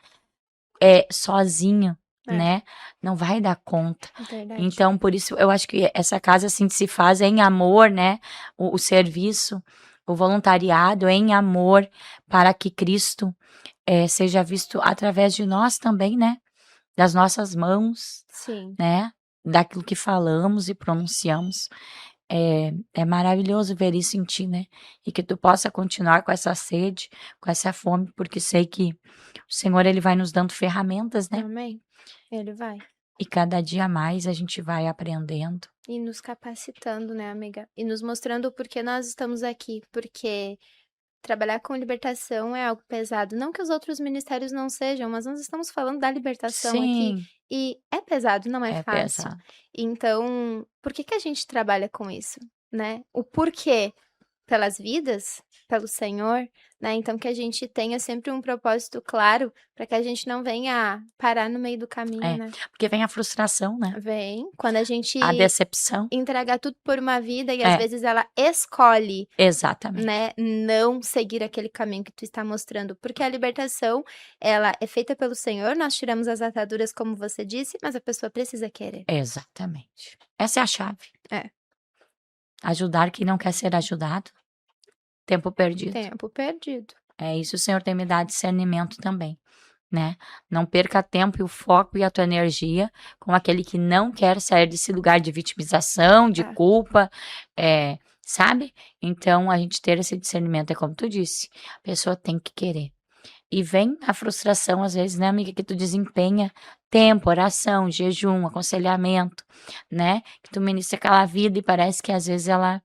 sozinho, né, não vai dar conta. Verdade. Então, por isso, eu acho que essa casa, assim, se faz em amor, né, o serviço, o voluntariado em amor, para que Cristo seja visto através de nós também, né, das nossas mãos, Sim. né, daquilo que falamos e pronunciamos. É maravilhoso ver isso em ti, né? E que tu possa continuar com essa sede, com essa fome, porque sei que o Senhor, Ele vai nos dando ferramentas, né? Amém. Ele vai. E cada dia mais a gente vai aprendendo. E nos capacitando, né, amiga? E nos mostrando por que nós estamos aqui. Porque trabalhar com libertação é algo pesado. Não que os outros ministérios não sejam, mas nós estamos falando da libertação aqui. E é pesado, não é fácil. Pesado. Então, por que a gente trabalha com isso, né? O porquê? Pelas vidas, pelo Senhor, né? Então, que a gente tenha sempre um propósito claro para que a gente não venha parar no meio do caminho, né? Porque vem a frustração, né? Vem. Quando a gente A decepção. entregar tudo por uma vida e às vezes ela escolhe, exatamente, né, não seguir aquele caminho que tu está mostrando, porque a libertação, ela é feita pelo Senhor, nós tiramos as ataduras, como você disse, mas a pessoa precisa querer. Exatamente. Essa é a chave. Ajudar quem não quer ser ajudado. Tempo perdido. Tempo perdido. É isso, o Senhor tem me dado discernimento também, né? Não perca tempo e o foco e a tua energia com aquele que não quer sair desse lugar de vitimização, de culpa, sabe? Então, a gente ter esse discernimento é como tu disse, a pessoa tem que querer. E vem a frustração, às vezes, né, amiga, que tu desempenha tempo, oração, jejum, aconselhamento, né? Que tu ministra aquela vida e parece que, às vezes, ela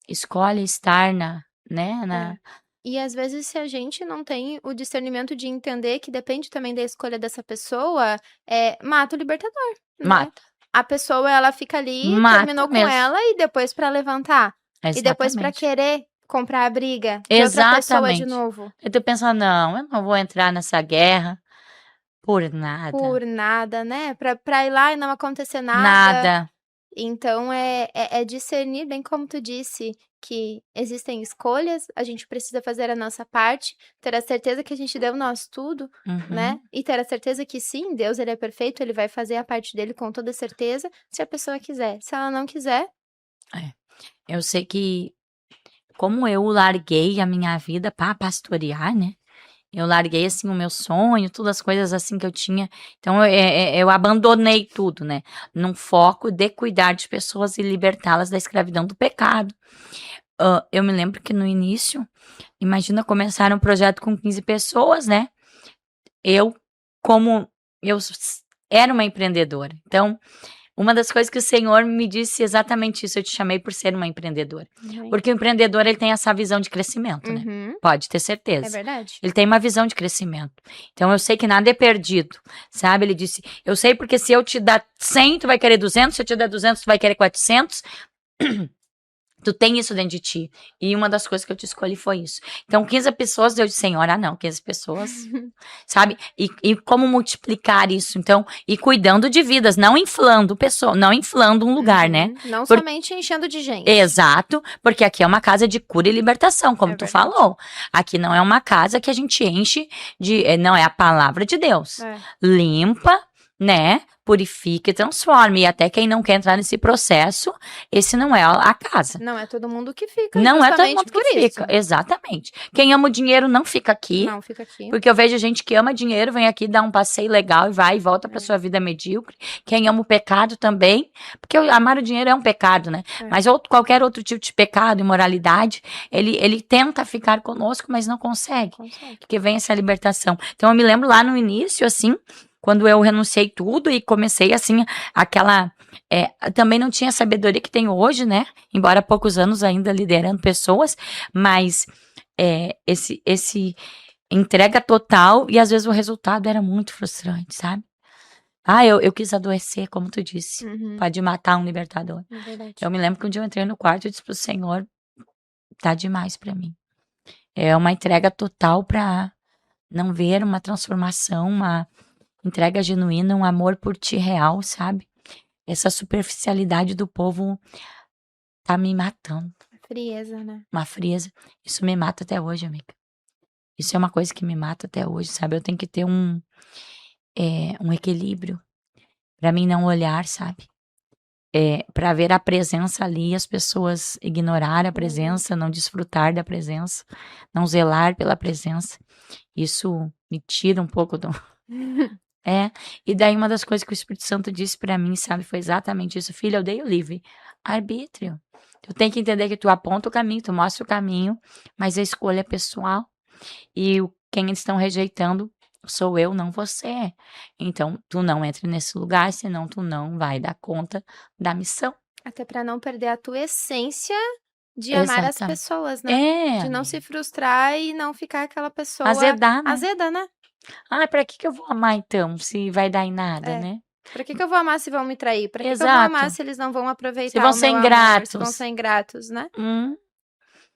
escolhe estar E às vezes, se a gente não tem o discernimento de entender que depende também da escolha dessa pessoa, mata o libertador, né? Mata. A pessoa, ela fica ali, terminou com ela e depois pra levantar. Exatamente. E depois pra querer comprar a briga de outra pessoa de novo. E tu pensa, não, eu não vou entrar nessa guerra por nada. Por nada, né? Pra ir lá e não acontecer nada. Nada. Então, é discernir, bem como tu disse, que existem escolhas, a gente precisa fazer a nossa parte, ter a certeza que a gente deu o nosso tudo, né? E ter a certeza que sim, Deus, ele é perfeito, ele vai fazer a parte dele com toda certeza, se a pessoa quiser. Se ela não quiser... Eu sei que, como eu larguei a minha vida para pastorear, né? Eu larguei, assim, o meu sonho, todas as coisas, assim, que eu tinha. Então, eu abandonei tudo, né? Num foco de cuidar de pessoas e libertá-las da escravidão do pecado. eu me lembro que no início, imagina começar um projeto com 15 pessoas, né? Eu era uma empreendedora. Então, uma das coisas que o Senhor me disse exatamente isso, eu te chamei por ser uma empreendedora. Porque o empreendedor, ele tem essa visão de crescimento, né? Pode ter É certeza. verdade. Ele tem uma visão de crescimento. Então, eu sei que nada é perdido, sabe? Ele disse, eu sei porque se eu te dar 100, tu vai querer 200, se eu te der 200, tu vai querer 400. Tu tem isso dentro de ti. E uma das coisas que eu te escolhi foi isso. Então, 15 pessoas, eu disse, Senhora, não, 15 pessoas, sabe? E como multiplicar isso? Então, e cuidando de vidas, não inflando pessoas, não inflando um lugar, né? Não somente enchendo de gente. Exato, porque aqui é uma casa de cura e libertação, como É tu verdade. falou. Aqui não é uma casa que a gente enche de. Não é a palavra de Deus. É. Limpa, né? Purifica e transforma. E até quem não quer entrar nesse processo, esse não é a casa. Não é todo mundo que fica. Não é todo justamente mundo que por isso. fica. Exatamente. Quem ama o dinheiro não fica aqui. Não fica aqui. Porque eu vejo gente que ama dinheiro, vem aqui dar um passeio legal e vai e volta para sua vida medíocre. Quem ama o pecado também, porque amar o dinheiro é um pecado, né? É. Mas qualquer outro tipo de pecado, imoralidade, ele tenta ficar conosco, mas não consegue. Porque vem essa libertação. Então eu me lembro lá no início, assim, quando eu renunciei tudo e comecei, assim, aquela... também não tinha a sabedoria que tenho hoje, né? Embora há poucos anos ainda liderando pessoas, mas esse entrega total e às vezes o resultado era muito frustrante, sabe? Eu quis adoecer, como tu disse, pode matar um libertador. É verdade. Eu me lembro que um dia eu entrei no quarto e disse pro Senhor, tá demais pra mim. É uma entrega total pra não ver uma transformação, uma entrega genuína, um amor por ti real, sabe? Essa superficialidade do povo tá me matando. Frieza, né? Uma frieza. Isso me mata até hoje, amiga. Isso é uma coisa que me mata até hoje, sabe? Eu tenho que ter um equilíbrio pra mim não olhar, sabe? Pra ver a presença ali, as pessoas ignorar a presença, não desfrutar da presença, não zelar pela presença. Isso me tira um pouco do... E daí uma das coisas que o Espírito Santo disse pra mim, sabe, foi exatamente isso. Filha, eu dei o livre arbítrio. Tu tem que entender que tu aponta o caminho, tu mostra o caminho, mas a escolha é pessoal. E quem eles estão rejeitando sou eu, não você. Então, tu não entra nesse lugar, senão tu não vai dar conta da missão. Até pra não perder a tua essência de amar as Exatamente. pessoas, né? De não se frustrar e não ficar aquela pessoa azedar, né? azeda, né? Pra que eu vou amar então, se vai dar em nada, né? Pra que eu vou amar se vão me trair? Pra que eu vou Exato. amar se eles não vão aproveitar Se vão o ser meu amor? ingratos. Se vão ser ingratos, né?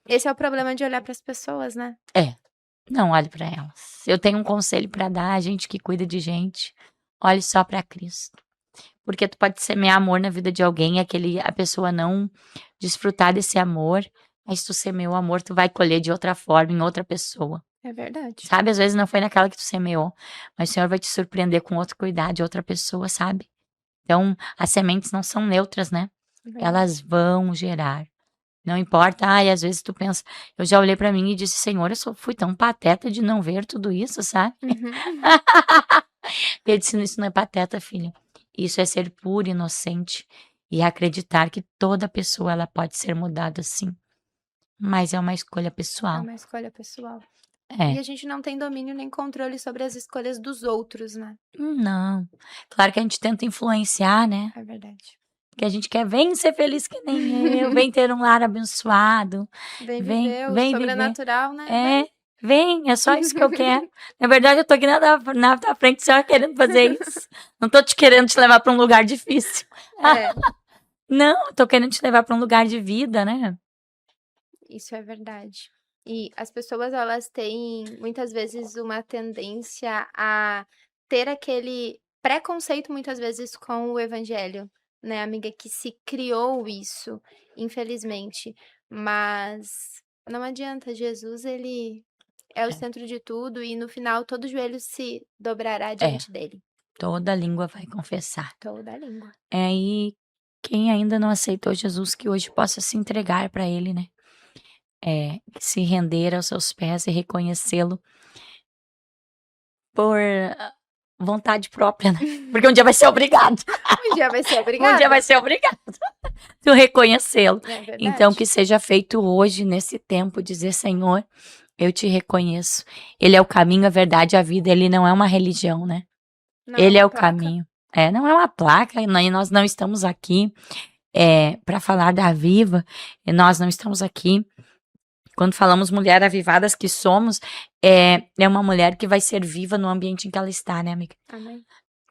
Esse é o problema de olhar pras pessoas, né? Não olhe pra elas. Eu tenho um conselho pra dar a gente que cuida de gente. Olhe só pra Cristo. Porque tu pode semear amor na vida de alguém e a pessoa não desfrutar desse amor, mas tu semeou amor, tu vai colher de outra forma em outra pessoa. É verdade. Sabe? Às vezes não foi naquela que tu semeou, mas o Senhor vai te surpreender com outro cuidado de outra pessoa, sabe? Então, as sementes não são neutras, né? Elas vão gerar. Não importa, às vezes tu pensa, eu já olhei pra mim e disse, Senhor, eu fui tão pateta de não ver tudo isso, sabe? Ele disse, isso não é pateta, filha. Isso é ser puro, inocente e acreditar que toda pessoa ela pode ser mudada, sim. Mas é uma escolha pessoal. É uma escolha pessoal. E a gente não tem domínio nem controle sobre as escolhas dos outros, né? Não. Claro que a gente tenta influenciar, né? É verdade. Porque a gente quer, vem ser feliz que nem eu, vem ter um lar abençoado. Vem viver o sobrenatural, né? Vem, é só isso que eu quero. Na verdade, eu tô aqui na tua frente só querendo fazer isso. Não tô te querendo te levar pra um lugar difícil. Não, tô querendo te levar pra um lugar de vida, né? Isso é verdade. E as pessoas, elas têm, muitas vezes, uma tendência a ter aquele preconceito, muitas vezes, com o evangelho, né, amiga? Que se criou isso, infelizmente. Mas não adianta, Jesus, ele é o centro de tudo e, no final, todo joelho se dobrará diante dele. Toda língua vai confessar. Toda língua. E quem ainda não aceitou Jesus, que hoje possa se entregar para ele, né? Se render aos seus pés e reconhecê-lo por vontade própria, né? Porque um dia vai ser obrigado. Um dia vai ser obrigado. Um dia vai ser obrigado. Tu reconhecê-lo. É verdade. Então, que seja feito hoje, nesse tempo, dizer, Senhor, eu te reconheço. Ele é o caminho, a verdade, a vida. Ele não é uma religião, né? Não Ele uma é o placa. caminho. Não é uma placa, e nós não estamos aqui para falar da Viva, e nós não estamos aqui. Quando falamos mulher avivadas que somos, é uma mulher que vai ser viva no ambiente em que ela está, né, amiga? Amém.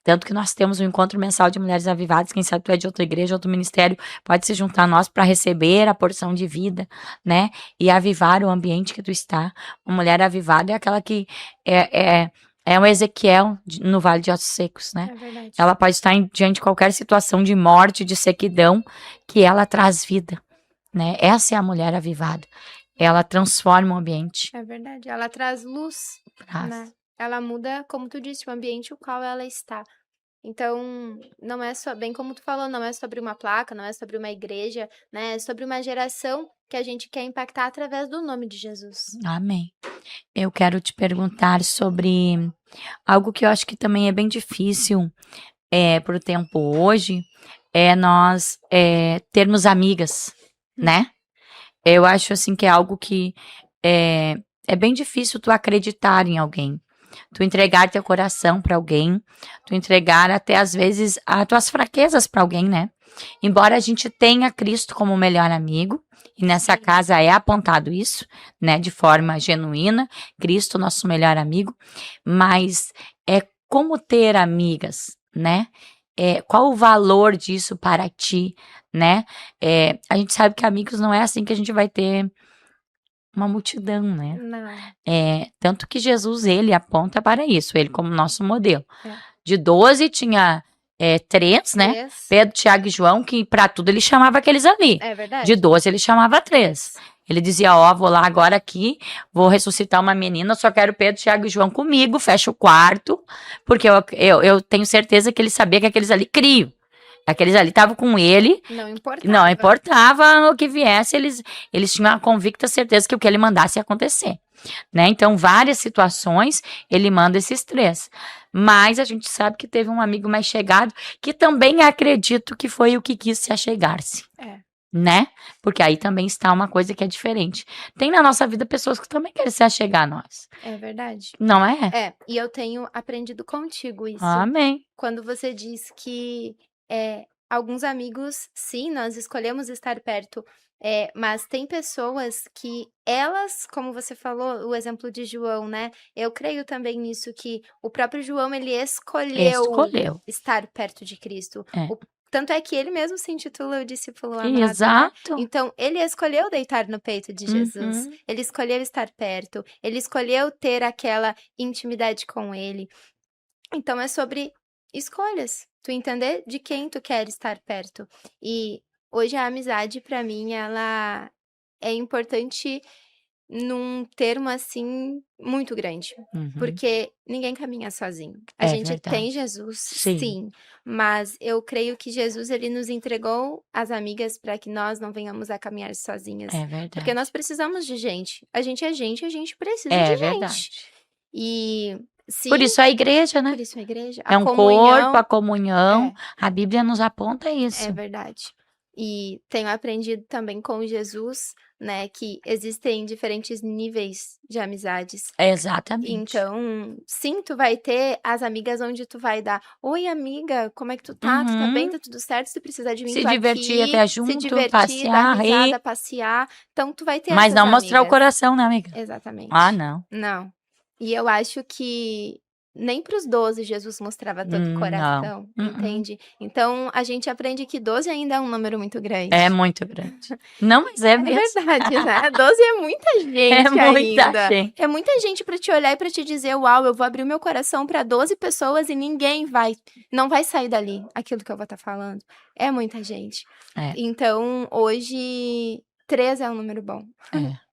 Tanto que nós temos um encontro mensal de mulheres avivadas. Quem sabe tu é de outra igreja, outro ministério, pode se juntar a nós para receber a porção de vida, né? E avivar o ambiente que tu está. Uma mulher avivada é aquela que é um Ezequiel no Vale de Ossos Secos, né? É verdade. Ela pode estar diante de qualquer situação de morte, de sequidão, que ela traz vida, né? Essa é a mulher avivada. Ela transforma o ambiente. É verdade. Ela traz luz, né? Ela muda, como tu disse, o ambiente o qual ela está. Então, não é só, bem como tu falou, não é sobre uma placa, não é sobre uma igreja, né? É sobre uma geração que a gente quer impactar através do nome de Jesus. Amém. Eu quero te perguntar sobre algo que eu acho que também é bem difícil para o tempo hoje, nós termos amigas, né? Eu acho assim que é algo que é bem difícil tu acreditar em alguém. Tu entregar teu coração para alguém, tu entregar até às vezes as tuas fraquezas para alguém, né? Embora a gente tenha Cristo como melhor amigo, e nessa casa é apontado isso, né, de forma genuína, Cristo nosso melhor amigo, mas é como ter amigas, né? Qual o valor disso para ti, né? A gente sabe que amigos não é assim que a gente vai ter uma multidão, né? Não. Tanto que Jesus, ele aponta para isso, ele como nosso modelo. De 12 tinha 3, né? 3. Pedro, Tiago e João, que para tudo ele chamava aqueles ali. É verdade. De 12 ele chamava 3. Ele dizia, vou lá agora aqui, vou ressuscitar uma menina, só quero Pedro, Tiago e João comigo, fecha o quarto, porque eu tenho certeza que ele sabia que aqueles ali criam. Aqueles ali estavam com ele. Não importava o que viesse, eles tinham a convicta certeza que o que ele mandasse ia acontecer. Né? Então, várias situações, ele manda esses 3. Mas a gente sabe que teve um amigo mais chegado, que também acredito que foi o que quis se achegar-se. Né? Porque aí também está uma coisa que é diferente. Tem na nossa vida pessoas que também querem se achegar a nós. É verdade. Não é? E eu tenho aprendido contigo isso. Amém. Quando você diz que alguns amigos, sim, nós escolhemos estar perto, mas tem pessoas que elas, como você falou, o exemplo de João, né? Eu creio também nisso, que o próprio João, ele escolheu estar perto de Cristo. Tanto é que ele mesmo se intitula o discípulo amado. Exato. Né? Então, ele escolheu deitar no peito de Jesus. Ele escolheu estar perto. Ele escolheu ter aquela intimidade com ele. Então, é sobre escolhas. Tu entender de quem tu quer estar perto. E hoje a amizade, pra mim, ela é importante num termo, assim, muito grande. Porque ninguém caminha sozinho. A gente tem Jesus, sim. Mas eu creio que Jesus, ele nos entregou as amigas para que nós não venhamos a caminhar sozinhas. É verdade. Porque nós precisamos de gente. A gente é gente, a gente precisa de gente. Verdade. E... Sim, por isso a igreja, né? Por isso a igreja. É um corpo, a comunhão. A Bíblia nos aponta isso. É verdade. E tenho aprendido também com Jesus, né, que existem diferentes níveis de amizades. Exatamente. Então, sim, tu vai ter as amigas onde tu vai dar, oi amiga, como é que tu tá? Tu tá bem? Tá tudo certo? Se tu precisar de mim, se tô divertir aqui. até junto, se divertir, passear, dar risada, rir. passear. Então, tu vai ter mas essas não amigas. mostrar o coração, né, amiga? Exatamente. Não. Não. E eu acho que nem para os 12 Jesus mostrava todo o coração, entende? Então, a gente aprende que 12 ainda é um número muito grande. É muito grande. Não, mas é mesmo. É verdade, né? 12 é muita gente muita gente. É muita gente para te olhar e para te dizer, uau, eu vou abrir o meu coração para 12 pessoas e ninguém não vai sair dali aquilo que eu vou estar falando. É muita gente. Então, hoje... 3 é um número bom.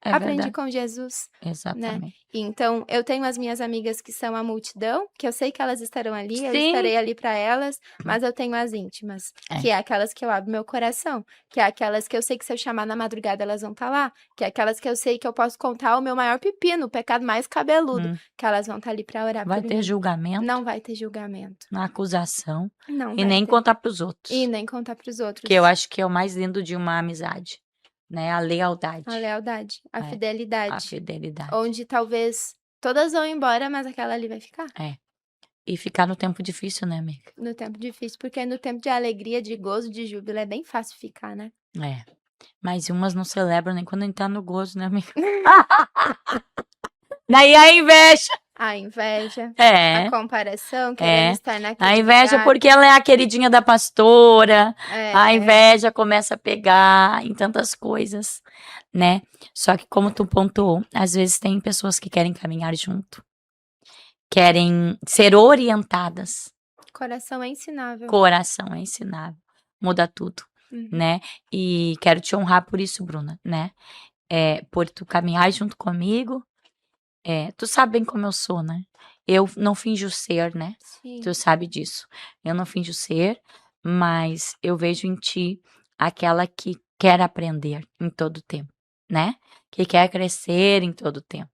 É Aprendi verdade. com Jesus, né? Exatamente. Então, eu tenho as minhas amigas que são a multidão, que eu sei que elas estarão ali, eu Sim. estarei ali para elas, mas eu tenho as íntimas, que é aquelas que eu abro meu coração, que é aquelas que eu sei que se eu chamar na madrugada elas vão estar lá, que é aquelas que eu sei que eu posso contar o meu maior pepino, o pecado mais cabeludo, que elas vão estar ali para orar Vai por ter mim. julgamento, Não vai ter julgamento. acusação, Não e vai nem ter. contar pros outros. E nem contar pros outros. Que eu acho que é o mais lindo de uma amizade, né? A lealdade. A lealdade, a A fidelidade. fidelidade. Onde talvez todas vão embora, mas aquela ali vai ficar. E ficar no tempo difícil, né, amiga? No tempo difícil, porque no tempo de alegria, de gozo, de júbilo, é bem fácil ficar, né? Mas umas não celebram nem quando a gente tá no gozo, né, amiga? Daí a inveja. A inveja, É. a comparação, querendo estar naquele A inveja lugar. porque ela é a queridinha da pastora. A É, inveja começa a pegar em tantas coisas, né? Só que como tu pontuou, às vezes tem pessoas que querem caminhar junto. Querem ser orientadas. coração é ensinável. Coração é ensinável. Muda tudo, né? E quero te honrar por isso, Bruna, né? Por tu caminhar junto comigo. Tu sabe bem como eu sou, né? Eu não finjo ser, né? Sim. Tu sabe disso. Eu não finjo ser, mas eu vejo em ti aquela que quer aprender em todo tempo, né? Que quer crescer em todo tempo,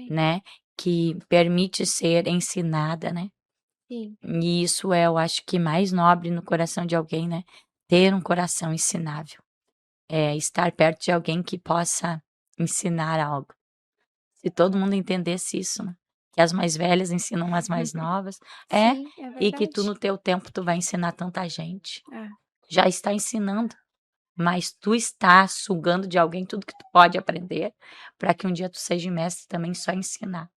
né? Que permite ser ensinada, né? Sim. E isso é, eu acho que mais nobre no coração de alguém, né? Ter um coração ensinável. Estar perto de alguém que possa ensinar algo. Se todo mundo entendesse isso, né? Que as mais velhas ensinam as mais novas. Sim, é verdade. E que tu, no teu tempo, tu vai ensinar tanta gente. É. Já está ensinando. Mas tu está sugando de alguém tudo que tu pode aprender, para que um dia tu seja mestre também só ensinar.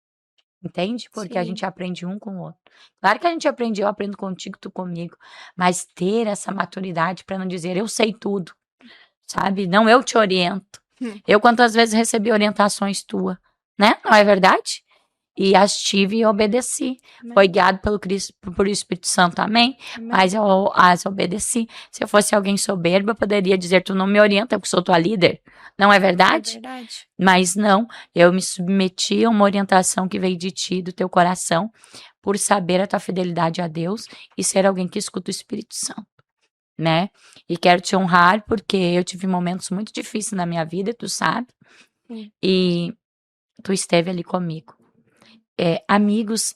Entende? Porque a Sim. gente aprende um com o outro. Claro que a gente aprende, eu aprendo contigo, tu comigo. Mas ter essa maturidade para não dizer eu sei tudo. Sabe? Não, eu te oriento. Eu quantas vezes recebi orientações tuas, né? Não é verdade? E as tive e obedeci. Amém. Foi guiado pelo Cristo, por Espírito Santo, amém? Mas eu as obedeci. Se eu fosse alguém soberbo, eu poderia dizer, tu não me orienta, porque sou tua líder. Não é verdade? É verdade. Mas não, eu me submeti a uma orientação que veio de ti, do teu coração, por saber a tua fidelidade a Deus e ser alguém que escuta o Espírito Santo, né? E quero te honrar porque eu tive momentos muito difíceis na minha vida, tu sabe? Sim. E tu esteve ali comigo. Amigos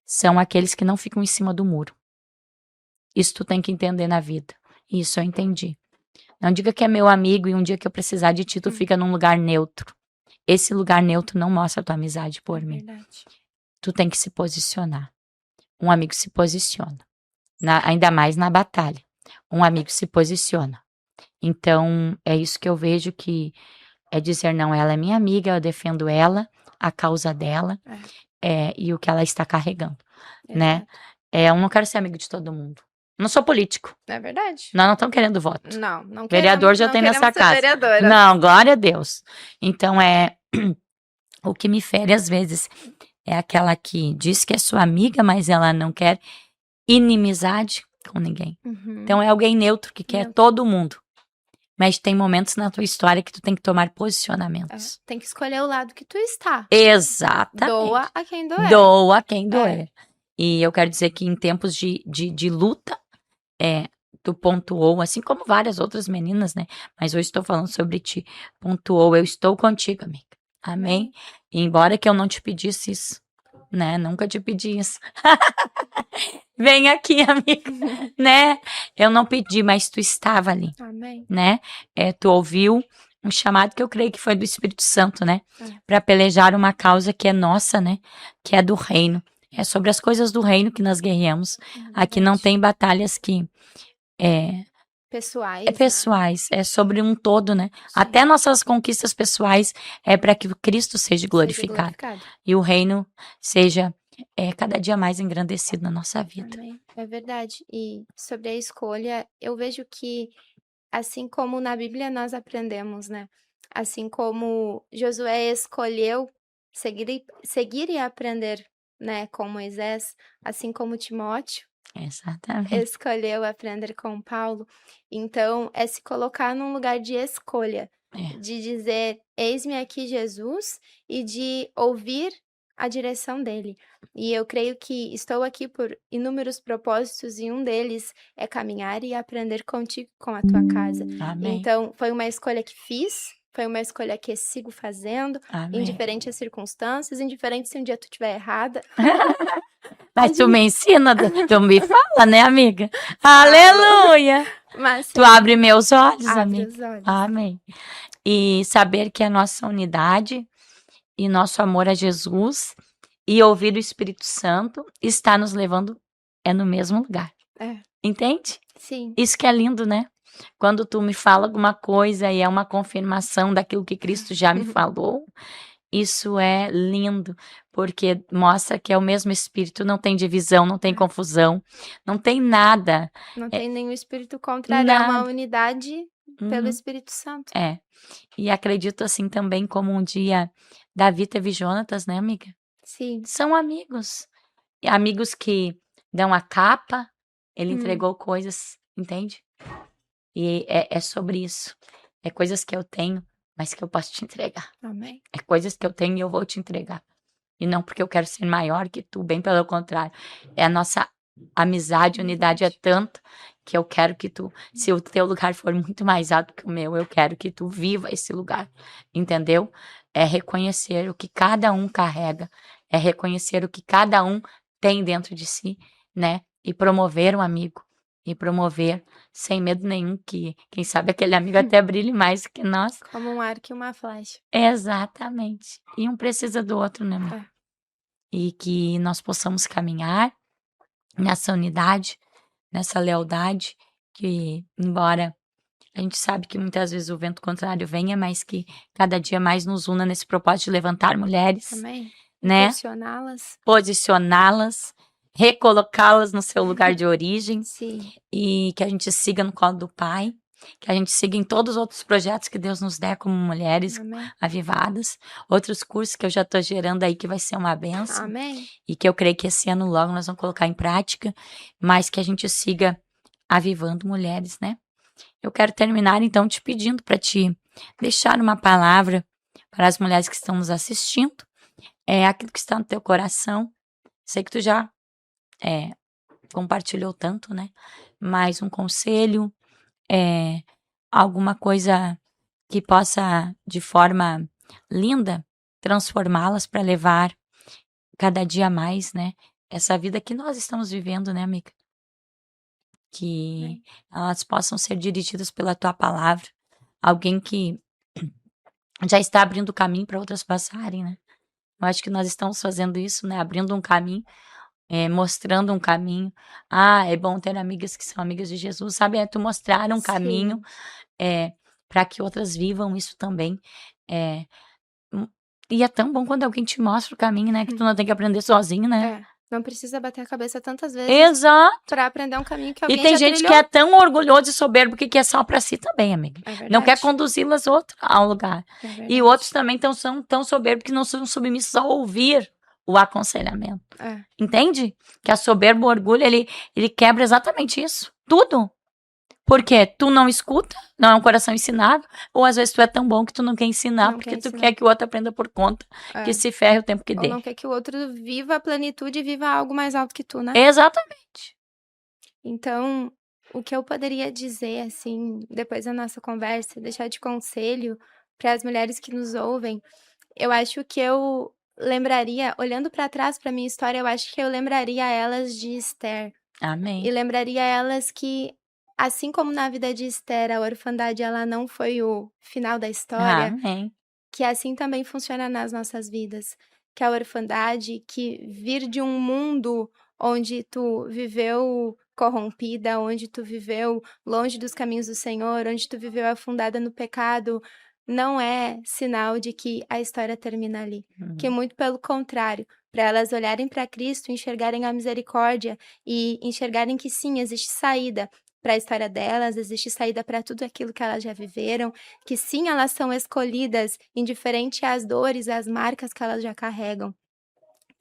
são aqueles que não ficam em cima do muro. Isso tu tem que entender na vida. Isso eu entendi. Não diga que é meu amigo e um dia que eu precisar de ti, tu fica num lugar neutro. Esse lugar neutro não mostra a tua amizade por mim. Verdade. Tu tem que se posicionar. Um amigo se posiciona. Ainda mais na batalha. Um amigo se posiciona. Então, é isso que eu vejo que é dizer, não, ela é minha amiga, eu defendo ela, a causa dela, e o que ela está carregando, né? Eu não quero ser amigo de todo mundo. Não sou político. É verdade. Nós não estamos querendo voto. Não Vereador já não tem nessa queremos ser casa. vereadora. Não, glória a Deus. Então, o que me fere às vezes é aquela que diz que é sua amiga, mas ela não quer inimizade com ninguém. Então, é alguém neutro que quer todo mundo. Mas tem momentos na tua história que tu tem que tomar posicionamentos. Tem que escolher o lado que tu está. Exatamente. Doa a quem doer. Doa a quem doer. E eu quero dizer que em tempos de luta, tu pontuou, assim como várias outras meninas, né? Mas hoje estou falando sobre ti. Pontuou, eu estou contigo, amiga. Amém? E embora que eu não te pedisse isso, né? Nunca te pedi isso. Vem aqui, amiga, né? Eu não pedi, mas tu estava ali. Amém. Né? Tu ouviu um chamado que eu creio que foi do Espírito Santo, né? Para pelejar uma causa que é nossa, né? Que é do reino. É sobre as coisas do reino que nós guerreamos. Aqui não tem batalhas que pessoais. Pessoais, é sobre um todo, né? Sim. Até nossas conquistas pessoais é para que o Cristo seja glorificado. E o reino seja cada dia mais engrandecido na nossa vida. Amém. É verdade. E sobre a escolha, eu vejo que, assim como na Bíblia nós aprendemos, né? Assim como Josué escolheu seguir e aprender, né, com Moisés, assim como Timóteo Exatamente. escolheu aprender com Paulo. Então, é se colocar num lugar de escolha, É. de dizer: "Eis-me aqui, Jesus", e de ouvir a direção dele. E eu creio que estou aqui por inúmeros propósitos e um deles é caminhar e aprender contigo, com a tua casa. Amém. Então, foi uma escolha que fiz, foi uma escolha que sigo fazendo, Amém. indiferente às circunstâncias, indiferente se um dia tu estiver errada. Mas A tu me ensina, tu me fala, né, amiga? Falo. Aleluia! Mas Tu abre meus olhos, abre amiga. os olhos. Amém. E saber que a nossa unidade e nosso amor a Jesus e ouvir o Espírito Santo está nos levando no mesmo lugar. É, Entende? sim. Isso que é lindo, né? Quando tu me fala alguma coisa e é uma confirmação daquilo que Cristo já me falou, isso é lindo, porque mostra que é o mesmo Espírito, não tem divisão, não tem confusão, não tem nada. Não É, tem nenhum espírito contrário, é uma nada. unidade pelo Uhum. Espírito Santo. É. E acredito assim também como um dia Davi teve Jonatas, né, amiga? Sim. São amigos. E amigos que dão a capa, ele Hum. entregou coisas, entende? E é sobre isso. É coisas que eu tenho, mas que eu posso te entregar. Amém. É coisas que eu tenho e eu vou te entregar. E não porque eu quero ser maior que tu, bem pelo contrário. É a nossa amizade, unidade é tanto que eu quero que tu, se o teu lugar for muito mais alto que o meu, eu quero que tu viva esse lugar, entendeu? É reconhecer o que cada um carrega, é reconhecer o que cada um tem dentro de si, né? E promover um amigo, e promover sem medo nenhum que, quem sabe, aquele amigo até brilhe mais que nós. Como um arco e uma flecha. Exatamente. E um precisa do outro, né, amor? É. E que nós possamos caminhar nessa unidade, nessa lealdade, que embora a gente sabe que muitas vezes o vento contrário venha, mas que cada dia mais nos una nesse propósito de levantar mulheres, Amém. né? Impulsioná-las. Posicioná-las, recolocá-las no seu lugar de origem Sim. e que a gente siga no colo do Pai, que a gente siga em todos os outros projetos que Deus nos der como mulheres Amém. avivadas, outros cursos que eu já estou gerando aí que vai ser uma benção. Amém. E que eu creio que esse ano logo nós vamos colocar em prática, mas que a gente siga avivando mulheres, né? Eu quero terminar então te pedindo para te deixar uma palavra para as mulheres que estão nos assistindo, aquilo que está no teu coração. Sei que tu já compartilhou tanto, né? Mas um conselho, alguma coisa que possa, de forma linda, transformá-las para levar cada dia mais, né? Essa vida que nós estamos vivendo, né, amiga? Que elas possam ser dirigidas pela tua palavra. Alguém que já está abrindo caminho para outras passarem, né? Eu acho que nós estamos fazendo isso, né? Abrindo um caminho, mostrando um caminho. Ah, é bom ter amigas que são amigas de Jesus, sabe? É tu mostrar um caminho para que outras vivam isso também. E é tão bom quando alguém te mostra o caminho, né? Que tu não tem que aprender sozinho, né? Não precisa bater a cabeça tantas vezes Exato. para aprender um caminho que E alguém tem já gente trilhou. que é tão orgulhoso e soberbo que quer só pra si também, amiga. É verdade. Não quer conduzi-las ao lugar. É verdade. E outros também são tão soberbos que não são submissos a ouvir o aconselhamento. Entende? Que a soberba, o orgulho, ele quebra exatamente isso. Tudo. Porque tu não escuta, não é um coração ensinado, ou às vezes tu é tão bom que tu não quer ensinar, Não porque quer tu ensinar. quer que o outro aprenda por conta, que se ferre o tempo que Ou dê. não quer que o outro viva a plenitude e viva algo mais alto que tu, né? Exatamente. Então, o que eu poderia dizer, assim, depois da nossa conversa, deixar de conselho para as mulheres que nos ouvem, eu acho que eu lembraria, olhando para trás para minha história, eu acho que eu lembraria elas de Esther. Amém. E lembraria elas que, assim como na vida de Esther, a orfandade ela não foi o final da história, Amém. que assim também funciona nas nossas vidas. Que a orfandade, que vir de um mundo onde tu viveu corrompida, onde tu viveu longe dos caminhos do Senhor, onde tu viveu afundada no pecado, não é sinal de que a história termina ali. Que muito pelo contrário, para elas olharem para Cristo, enxergarem a misericórdia e enxergarem que sim, existe saída para a história delas, existe saída para tudo aquilo que elas já viveram, que sim, elas são escolhidas indiferente às dores, às marcas que elas já carregam.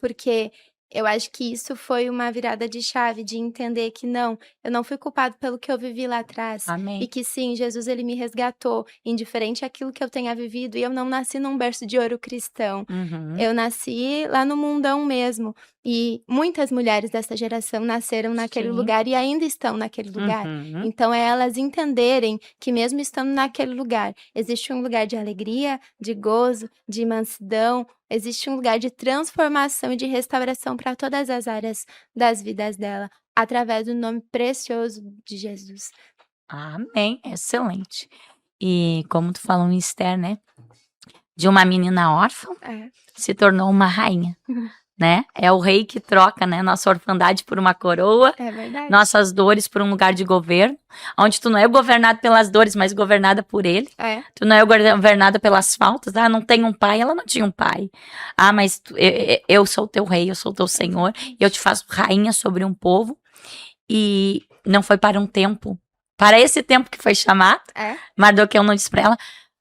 Porque Eu acho que isso foi uma virada de chave, de entender que não, eu não fui culpado pelo que eu vivi lá atrás. E Amém. que sim, Jesus ele me resgatou, indiferente àquilo que eu tenha vivido. E eu não nasci num berço de ouro cristão. Uhum. Eu nasci lá no mundão mesmo. E muitas mulheres dessa geração nasceram naquele Sim. lugar e ainda estão naquele lugar. Uhum. Então é elas entenderem que mesmo estando naquele lugar, existe um lugar de alegria, de gozo, de mansidão, existe um lugar de transformação e de restauração para todas as áreas das vidas dela, através do nome precioso de Jesus. Amém. Excelente. E como tu falou em Esther, né? De uma menina órfã, É. se tornou uma rainha, né? É o rei que troca, né? Nossa orfandade por uma coroa, É verdade. nossas dores por um lugar de governo, onde tu não é governado pelas dores, mas governada por ele. É. Tu não é governada pelas faltas. Ah, não tem um pai, ela não tinha um pai. Ah, mas eu sou teu rei, eu sou teu senhor, e eu te faço rainha sobre um povo. E não foi para um tempo, para esse tempo que foi chamado. É. Mardoqueu não disse para ela: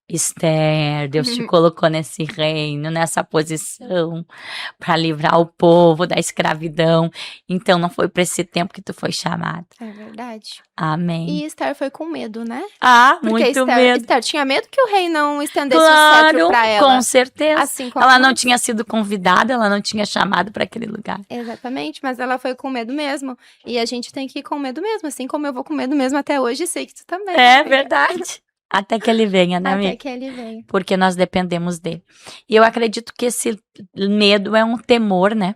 Esther, Deus te colocou nesse reino, nessa posição, para livrar o povo da escravidão. Então não foi para esse tempo que tu foi chamada. É verdade. Amém. E Esther foi com medo, né? Ah, Porque muito medo. Esther tinha medo que o rei não estendesse o cetro para ela. Com certeza. Assim como Ela não nós. tinha sido convidada, ela não tinha chamado para aquele lugar. Exatamente, mas ela foi com medo mesmo. E a gente tem que ir com medo mesmo, assim como eu vou com medo mesmo até hoje, e sei que tu também. É verdade. Até que ele venha, né, amiga? Até que ele venha. Porque nós dependemos dele. E eu acredito que esse medo é um temor, né?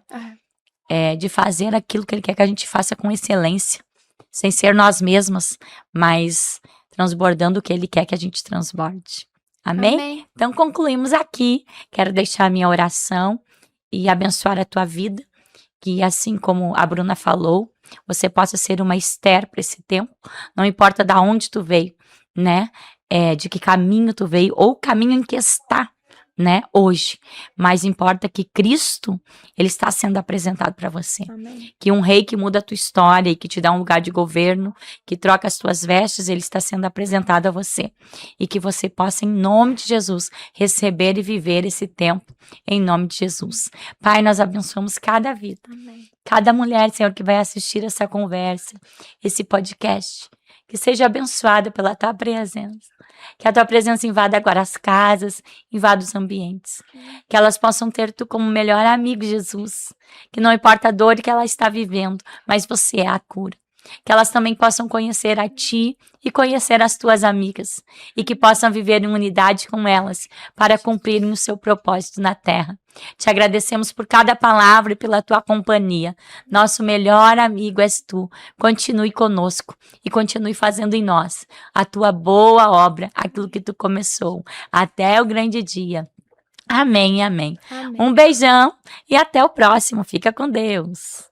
De fazer aquilo que ele quer que a gente faça com excelência, sem ser nós mesmas, mas transbordando o que ele quer que a gente transborde. Amém? Amém. Então concluímos aqui. Quero deixar a minha oração e abençoar a tua vida, que assim como a Bruna falou, você possa ser uma Esther para esse tempo, não importa de onde tu veio, né? De que caminho tu veio, ou o caminho em que está, né, hoje. Mas importa que Cristo, ele está sendo apresentado para você. Amém. Que um rei que muda a tua história e que te dá um lugar de governo, que troca as tuas vestes, ele está sendo apresentado a você. E que você possa, em nome de Jesus, receber e viver esse tempo, em nome de Jesus. Pai, nós abençoamos cada vida. Amém. Cada mulher, Senhor, que vai assistir essa conversa, esse podcast, que seja abençoada pela tua presença. Que a tua presença invada agora as casas, invada os ambientes. Que elas possam ter tu como melhor amigo, Jesus. Que não importa a dor que ela está vivendo, mas você é a cura. Que elas também possam conhecer a ti e conhecer as tuas amigas. E que possam viver em unidade com elas para cumprirem o seu propósito na terra. Te agradecemos por cada palavra e pela tua companhia. Nosso melhor amigo és tu. Continue conosco e continue fazendo em nós a tua boa obra, aquilo que tu começou. Até o grande dia. Amém, amém. Amém. Um beijão e até o próximo. Fica com Deus.